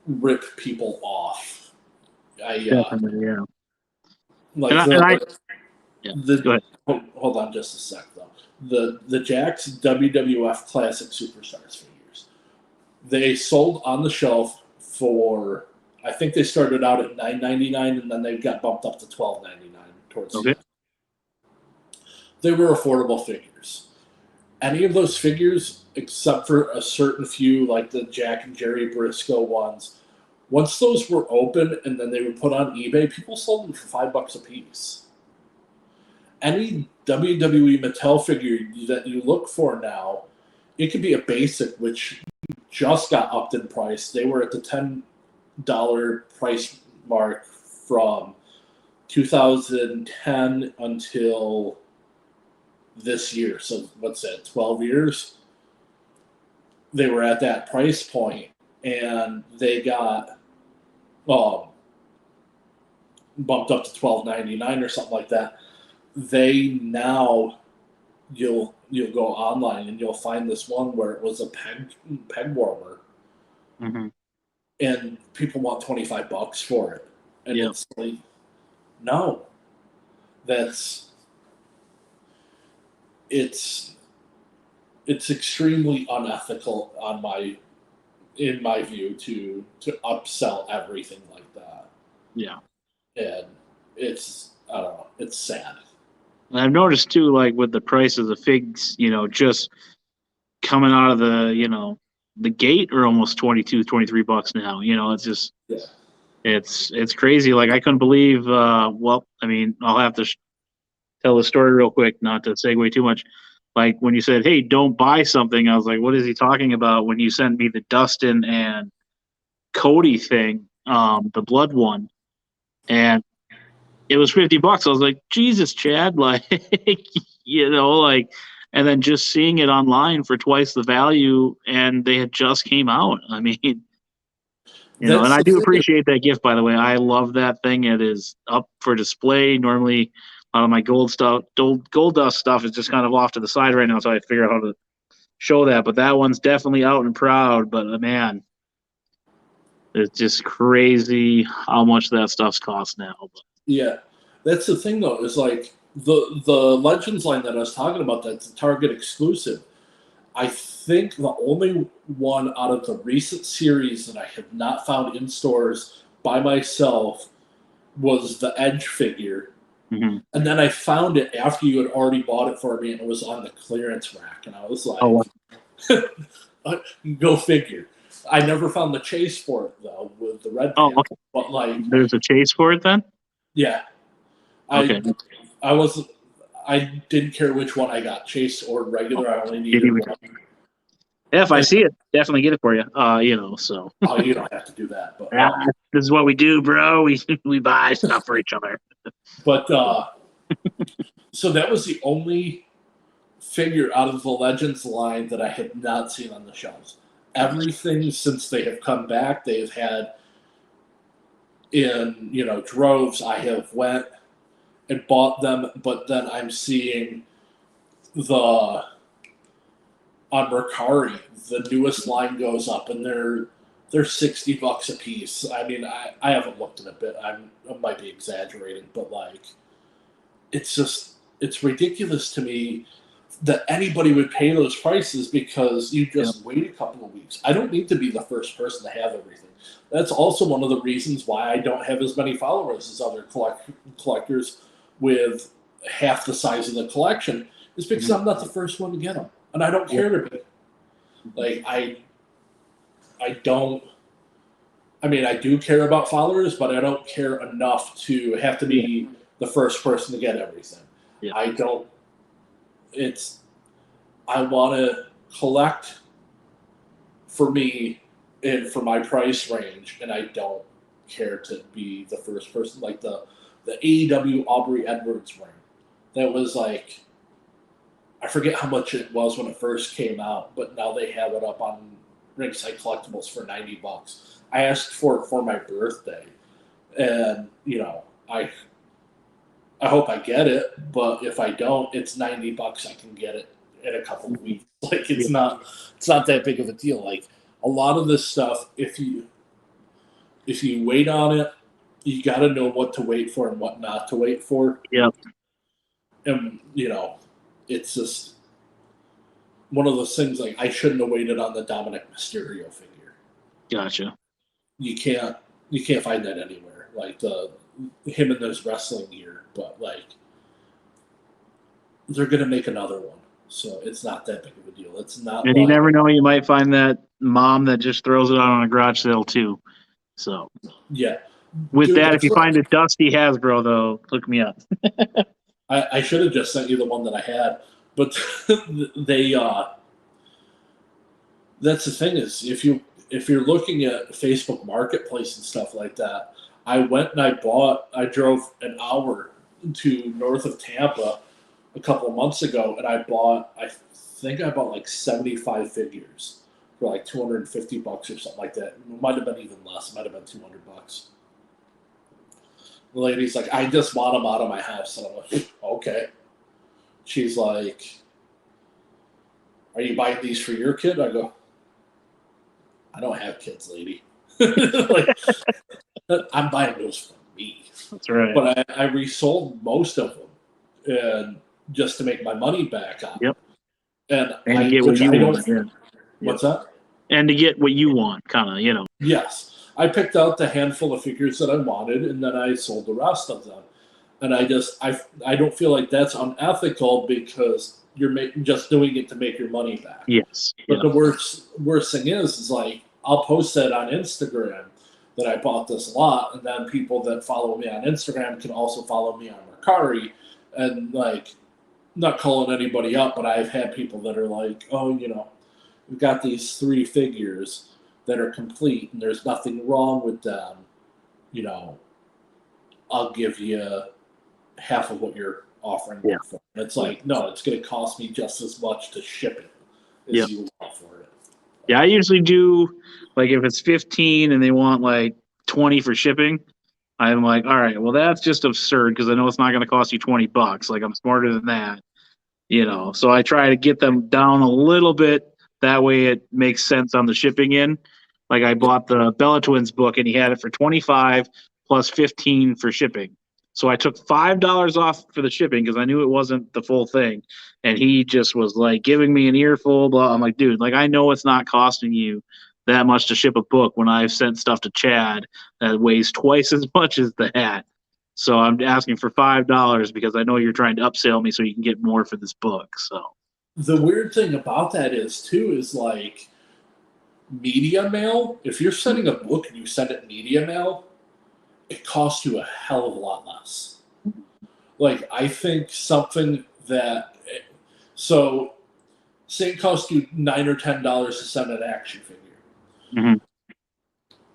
rip people off. Definitely, yeah. Like Yeah, go ahead. Hold on just a sec though. The Jakks WWF Classic Superstars figures, they sold on the shelf for, I think they started out at $9.99 and then they got bumped up to $12.99 towards the end. They were affordable figures. Any of those figures, except for a certain few, like the Jack and Jerry Briscoe ones, once those were open and then they were put on eBay, people sold them for $5 a piece. Any WWE Mattel figure that you look for now, it could be a basic, which just got upped in price. They were at the $10 price mark from 2010 until this year. So what's that, 12 years? They were at that price point, and they got bumped up to $12.99 or something like that. They now, you'll go online and you'll find this one where it was a peg warmer, and people want $25 for it, and it's like, no, it's extremely unethical in my view to upsell everything like that. Yeah, and it's, I don't know, it's sad. And I've noticed too, like with the prices of figs, just coming out of the, the gate are almost $22-$23 now. It's just, it's crazy. Like I couldn't believe, well, I mean, I'll have to tell the story real quick, not to segue too much. Like when you said, hey, don't buy something, I was like, what is he talking about? When you sent me the Dustin and Cody thing, the blood one, and it was $50. I was like, Jesus, Chad, like, and then just seeing it online for twice the value, and they had just came out. I mean, and I do appreciate that gift, by the way. I love that thing. It is up for display. Normally, a lot of my gold dust stuff is just kind of off to the side right now, so I figure out how to show that. But that one's definitely out and proud. But man, it's just crazy how much that stuff's cost now. Yeah, that's the thing though. Is like the Legends line that I was talking about. That's a Target exclusive. I think the only one out of the recent series that I have not found in stores by myself was the Edge figure. And then I found it after you had already bought it for me, and it was on the clearance rack. And I was like, go figure. I never found the chase for it, though, with the red pants. Okay. But, like, there's a chase for it then? Yeah. Okay. I didn't care which one I got, chase or regular. I only needed one. Yeah, if I see it, definitely get it for you. So. Oh, you don't have to do that. But this is what we do, bro. We buy stuff for each other. But so that was the only figure out of the Legends line that I had not seen on the shelves. Everything since they have come back, they've had in droves. I have went and bought them, but then I'm seeing on Mercari, the newest line goes up, and they're $60 a piece. I mean, I haven't looked at it a bit. I might be exaggerating, but like, it's ridiculous to me that anybody would pay those prices because you just wait a couple of weeks. I don't need to be the first person to have everything. That's also one of the reasons why I don't have as many followers as other collectors with half the size of the collection, is because I'm not the first one to get them. And I don't care to be. Like, I don't. I mean, I do care about followers, but I don't care enough to have to be the first person to get everything. I don't. I want to collect for me and for my price range, and I don't care to be the first person. Like the AEW Aubrey Edwards ring, that was like, I forget how much it was when it first came out, but now they have it up on Ringside Collectibles for $90. I asked for it for my birthday, and I hope I get it, but if I don't, it's $90. I can get it in a couple of weeks. Like it's not that big of a deal. Like a lot of this stuff, if you wait on it, you got to know what to wait for and what not to wait for. Yep. And it's just one of those things. Like I shouldn't have waited on the Dominic Mysterio figure. Gotcha. You can't find that anywhere. Like him in those wrestling gear, but like they're gonna make another one, so it's not that big of a deal. It's not. And you never know, you might find that mom that just throws it out on a garage sale too. So yeah. With Dude, that, if you find a dusty Hasbro though, look me up. I should have just sent you the one that I had, but they that's the thing is if you're looking at Facebook Marketplace and stuff like that, I went and I drove an hour to north of Tampa a couple of months ago, and I bought like 75 figures for like $250 or something like that. It might have been even less. It might have been $200. The lady's like, I just want them out of my house. And I'm like, okay. She's like, are you buying these for your kid? I go, I don't have kids, lady. Like, I'm buying those for me. That's right. But I resold most of them, and just to make my money back on. Yep. And to get what you want. Yeah. What's that? And to get what you want, kind of, Yes. I picked out the handful of figures that I wanted, and then I sold the rest of them. And I don't feel like that's unethical because you're just doing it to make your money back. Yes. But the worst thing is like I'll post that on Instagram that I bought this lot, and then people that follow me on Instagram can also follow me on Mercari, and like, not calling anybody up, but I've had people that are like, oh, we've got these 3 figures that are complete and there's nothing wrong with them, I'll give you half of what you're offering them for. And it's like, no, it's going to cost me just as much to ship it as you want for it. Yeah, I usually do, like, if it's 15 and they want like 20 for shipping, I'm like, all right, well, that's just absurd because I know it's not going to cost you $20. Like, I'm smarter than that, So I try to get them down a little bit. That way it makes sense on the shipping end. Like I bought the Bella Twins book and he had it for 25 plus 15 for shipping. So I took $5 off for the shipping because I knew it wasn't the full thing. And he just was like giving me an earful. Blah. I'm like, dude, like I know it's not costing you that much to ship a book when I've sent stuff to Chad that weighs twice as much as the hat. So I'm asking for $5 because I know you're trying to upsell me so you can get more for this book. So the weird thing about that is like media mail. If you're sending a book and you send it media mail, it costs you a hell of a lot less. Like I think something that say it costs you $9 or $10 to send an action figure. Mm-hmm.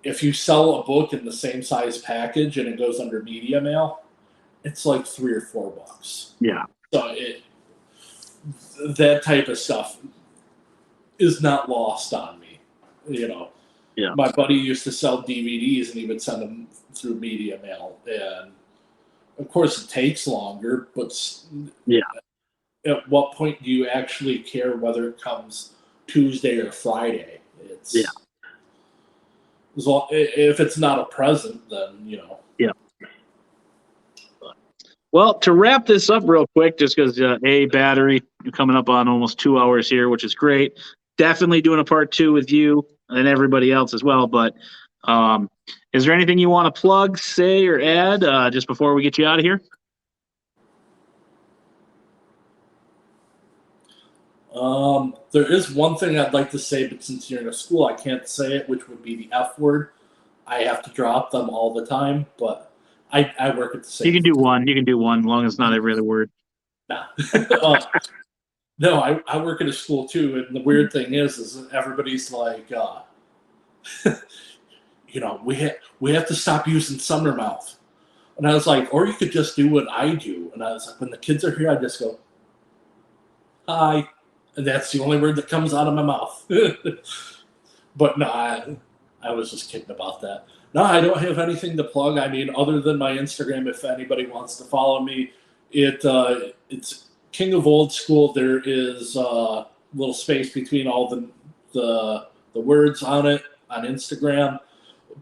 If you sell a book in the same size package and it goes under media mail, it's like $3 or $4. Yeah. So that type of stuff is not lost on me. Yeah. My buddy used to sell DVDs and he would send them through media mail, and of course it takes longer, but at what point do you actually care whether it comes Tuesday or Friday? If it's not a present, then Yeah. Well, to wrap this up real quick, just because battery coming up on almost 2 hours here, which is great. Definitely doing a part 2 with you and everybody else as well. But is there anything you want to plug, say, or add just before we get you out of here? There is one thing I'd like to say, but since you're in a school, I can't say it, which would be the F word. I have to drop them all the time, but I work at the same. You can do one. You can do one, as long as it's not every other word. Nah. No, I work at a school too, and the weird thing is everybody's like, we have to stop using summer mouth. And I was like, or you could just do what I do. And I was like, when the kids are here, I just go, hi. And that's the only word that comes out of my mouth. But no, I was just kidding about that. No, I don't have anything to plug. I mean, other than my Instagram, if anybody wants to follow me, it's King of Old School. There is a little space between all the words on it on Instagram.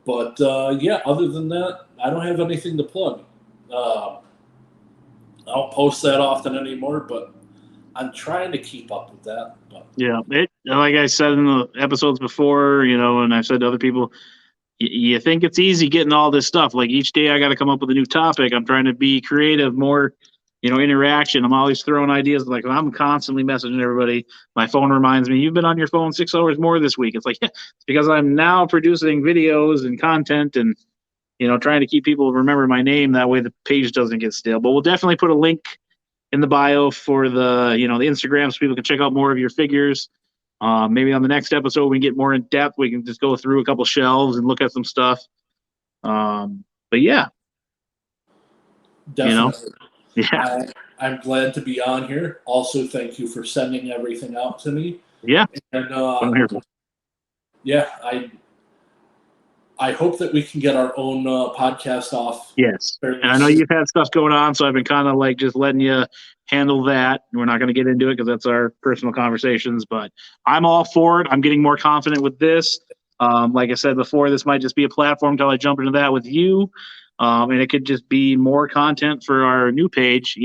But yeah, other than that, I don't have anything to plug. I don't post that often anymore, but I'm trying to keep up with that. But Yeah, like I said in the episodes before, and I've said to other people, you think it's easy getting all this stuff. Like each day I got to come up with a new topic. I'm trying to be creative, more, interaction. I'm always throwing ideas. Like I'm constantly messaging everybody. My phone reminds me, you've been on your phone 6 hours more this week. It's like, yeah, it's because I'm now producing videos and content and, trying to keep people remember my name. That way the page doesn't get stale. But we'll definitely put a link in the bio for the Instagram so people can check out more of your figures. Maybe on the next episode we can get more in depth. We can just go through a couple shelves and look at some stuff. But yeah, definitely, yeah, I'm glad to be on here. Also, thank you for sending everything out to me. yeah. And I'm here for. yeah, I hope that we can get our own podcast off. Yes, and I know you've had stuff going on, so I've been kind of like just letting you handle that. We're not going to get into it because that's our personal conversations, but I'm all for it. I'm getting more confident with this. Like I said before, this might just be a platform until I jump into that with you, and it could just be more content for our new page.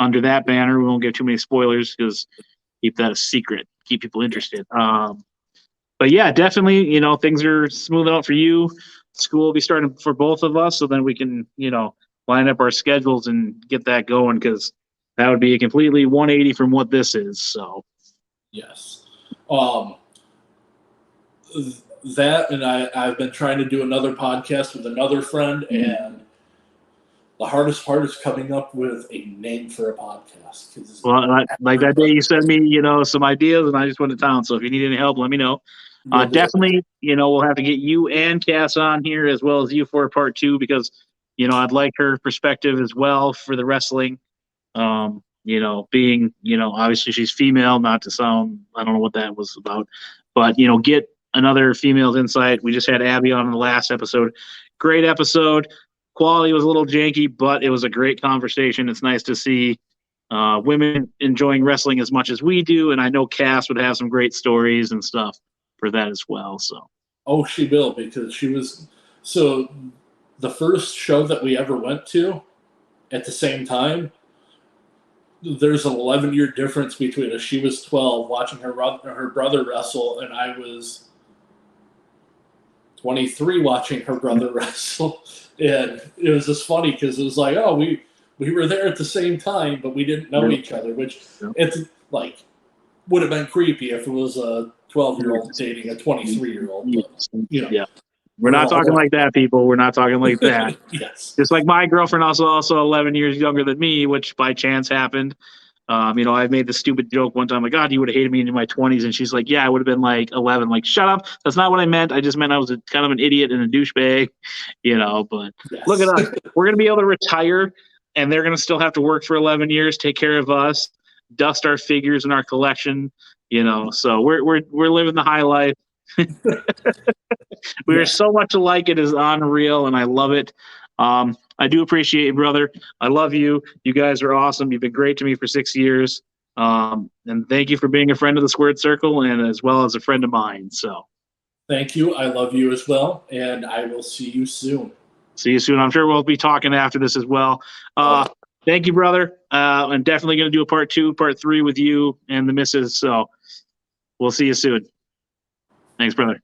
Under that banner, we won't give too many spoilers because keep that a secret, keep people interested. But yeah, definitely, things are smoothing out for you. School will be starting for both of us, so then we can, line up our schedules and get that going because that would be a completely 180 from what this is. So yes, that and I've been trying to do another podcast with another friend, and the hardest part is coming up with a name for a podcast. Well, like that day you sent me, some ideas, and I just went to town. So if you need any help, let me know. Definitely, we'll have to get you and Cass on here as well as you for part 2 because, I'd like her perspective as well for the wrestling. Being, obviously she's female, not to sound, I don't know what that was about, but, get another female's insight. We just had Abby on in the last episode. Great episode. Quality was a little janky, but it was a great conversation. It's nice to see women enjoying wrestling as much as we do. And I know Cass would have some great stories and stuff for that as well. So, oh, she will, because she was so the first show that we ever went to at the same time. There's an 11-year difference between us. She was 12 watching her brother wrestle, and I was 23 watching her brother wrestle. And it was just funny because it was like, oh, we were there at the same time, but we didn't know each other, which it's like would have been creepy if it was a 12-year-old dating a 23-year-old. Yeah. We're not talking like that, people. We're not talking like that. Yes. Just like my girlfriend also 11 years younger than me, which by chance happened. I made the stupid joke one time, like, God, you would have hated me in my 20s. And she's like, yeah, I would have been like 11. Like, shut up. That's not what I meant. I just meant I was kind of an idiot and a douchebag, but yes. Look at us. We're going to be able to retire, and they're going to still have to work for 11 years, take care of us, dust our figures in our collection, so we're living the high life. We are so much alike. It is unreal, and I love it. I do appreciate you, brother. I love you. You guys are awesome. You've been great to me for 6 years. And thank you for being a friend of the Squared Circle and as well as a friend of mine. So thank you. I love you as well. And I will see you soon. See you soon. I'm sure we'll be talking after this as well. Thank you, brother. I'm definitely going to do a part 2, part 3 with you and the missus. So we'll see you soon. Thanks, brother.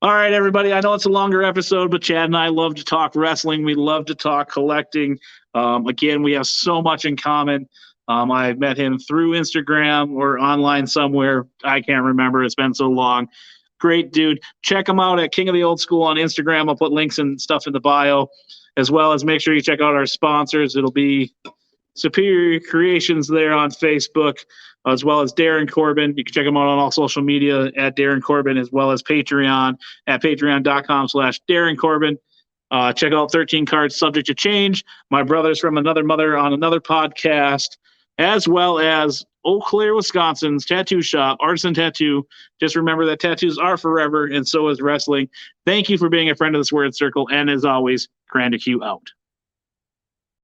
All right, everybody. I know it's a longer episode, but Chad and I love to talk wrestling. We love to talk collecting. Again, we have so much in common. I met him through Instagram or online somewhere. I can't remember. It's been so long. Great dude. Check him out at King of the Old School on Instagram. I'll put links and stuff in the bio, as well as make sure you check out our sponsors. It'll be Superior Creations there on Facebook, as well as Darren Corbin. You can check him out on all social media at Darren Corbin, as well as Patreon at patreon.com/Darren Corbin. Check out 13 Cards Subject to Change. My brothers from another mother on another podcast, as well as Eau Claire, Wisconsin's tattoo shop, Artisan Tattoo. Just remember that tattoos are forever, and so is wrestling. Thank you for being a friend of the Squared Circle, and as always, Crandic out.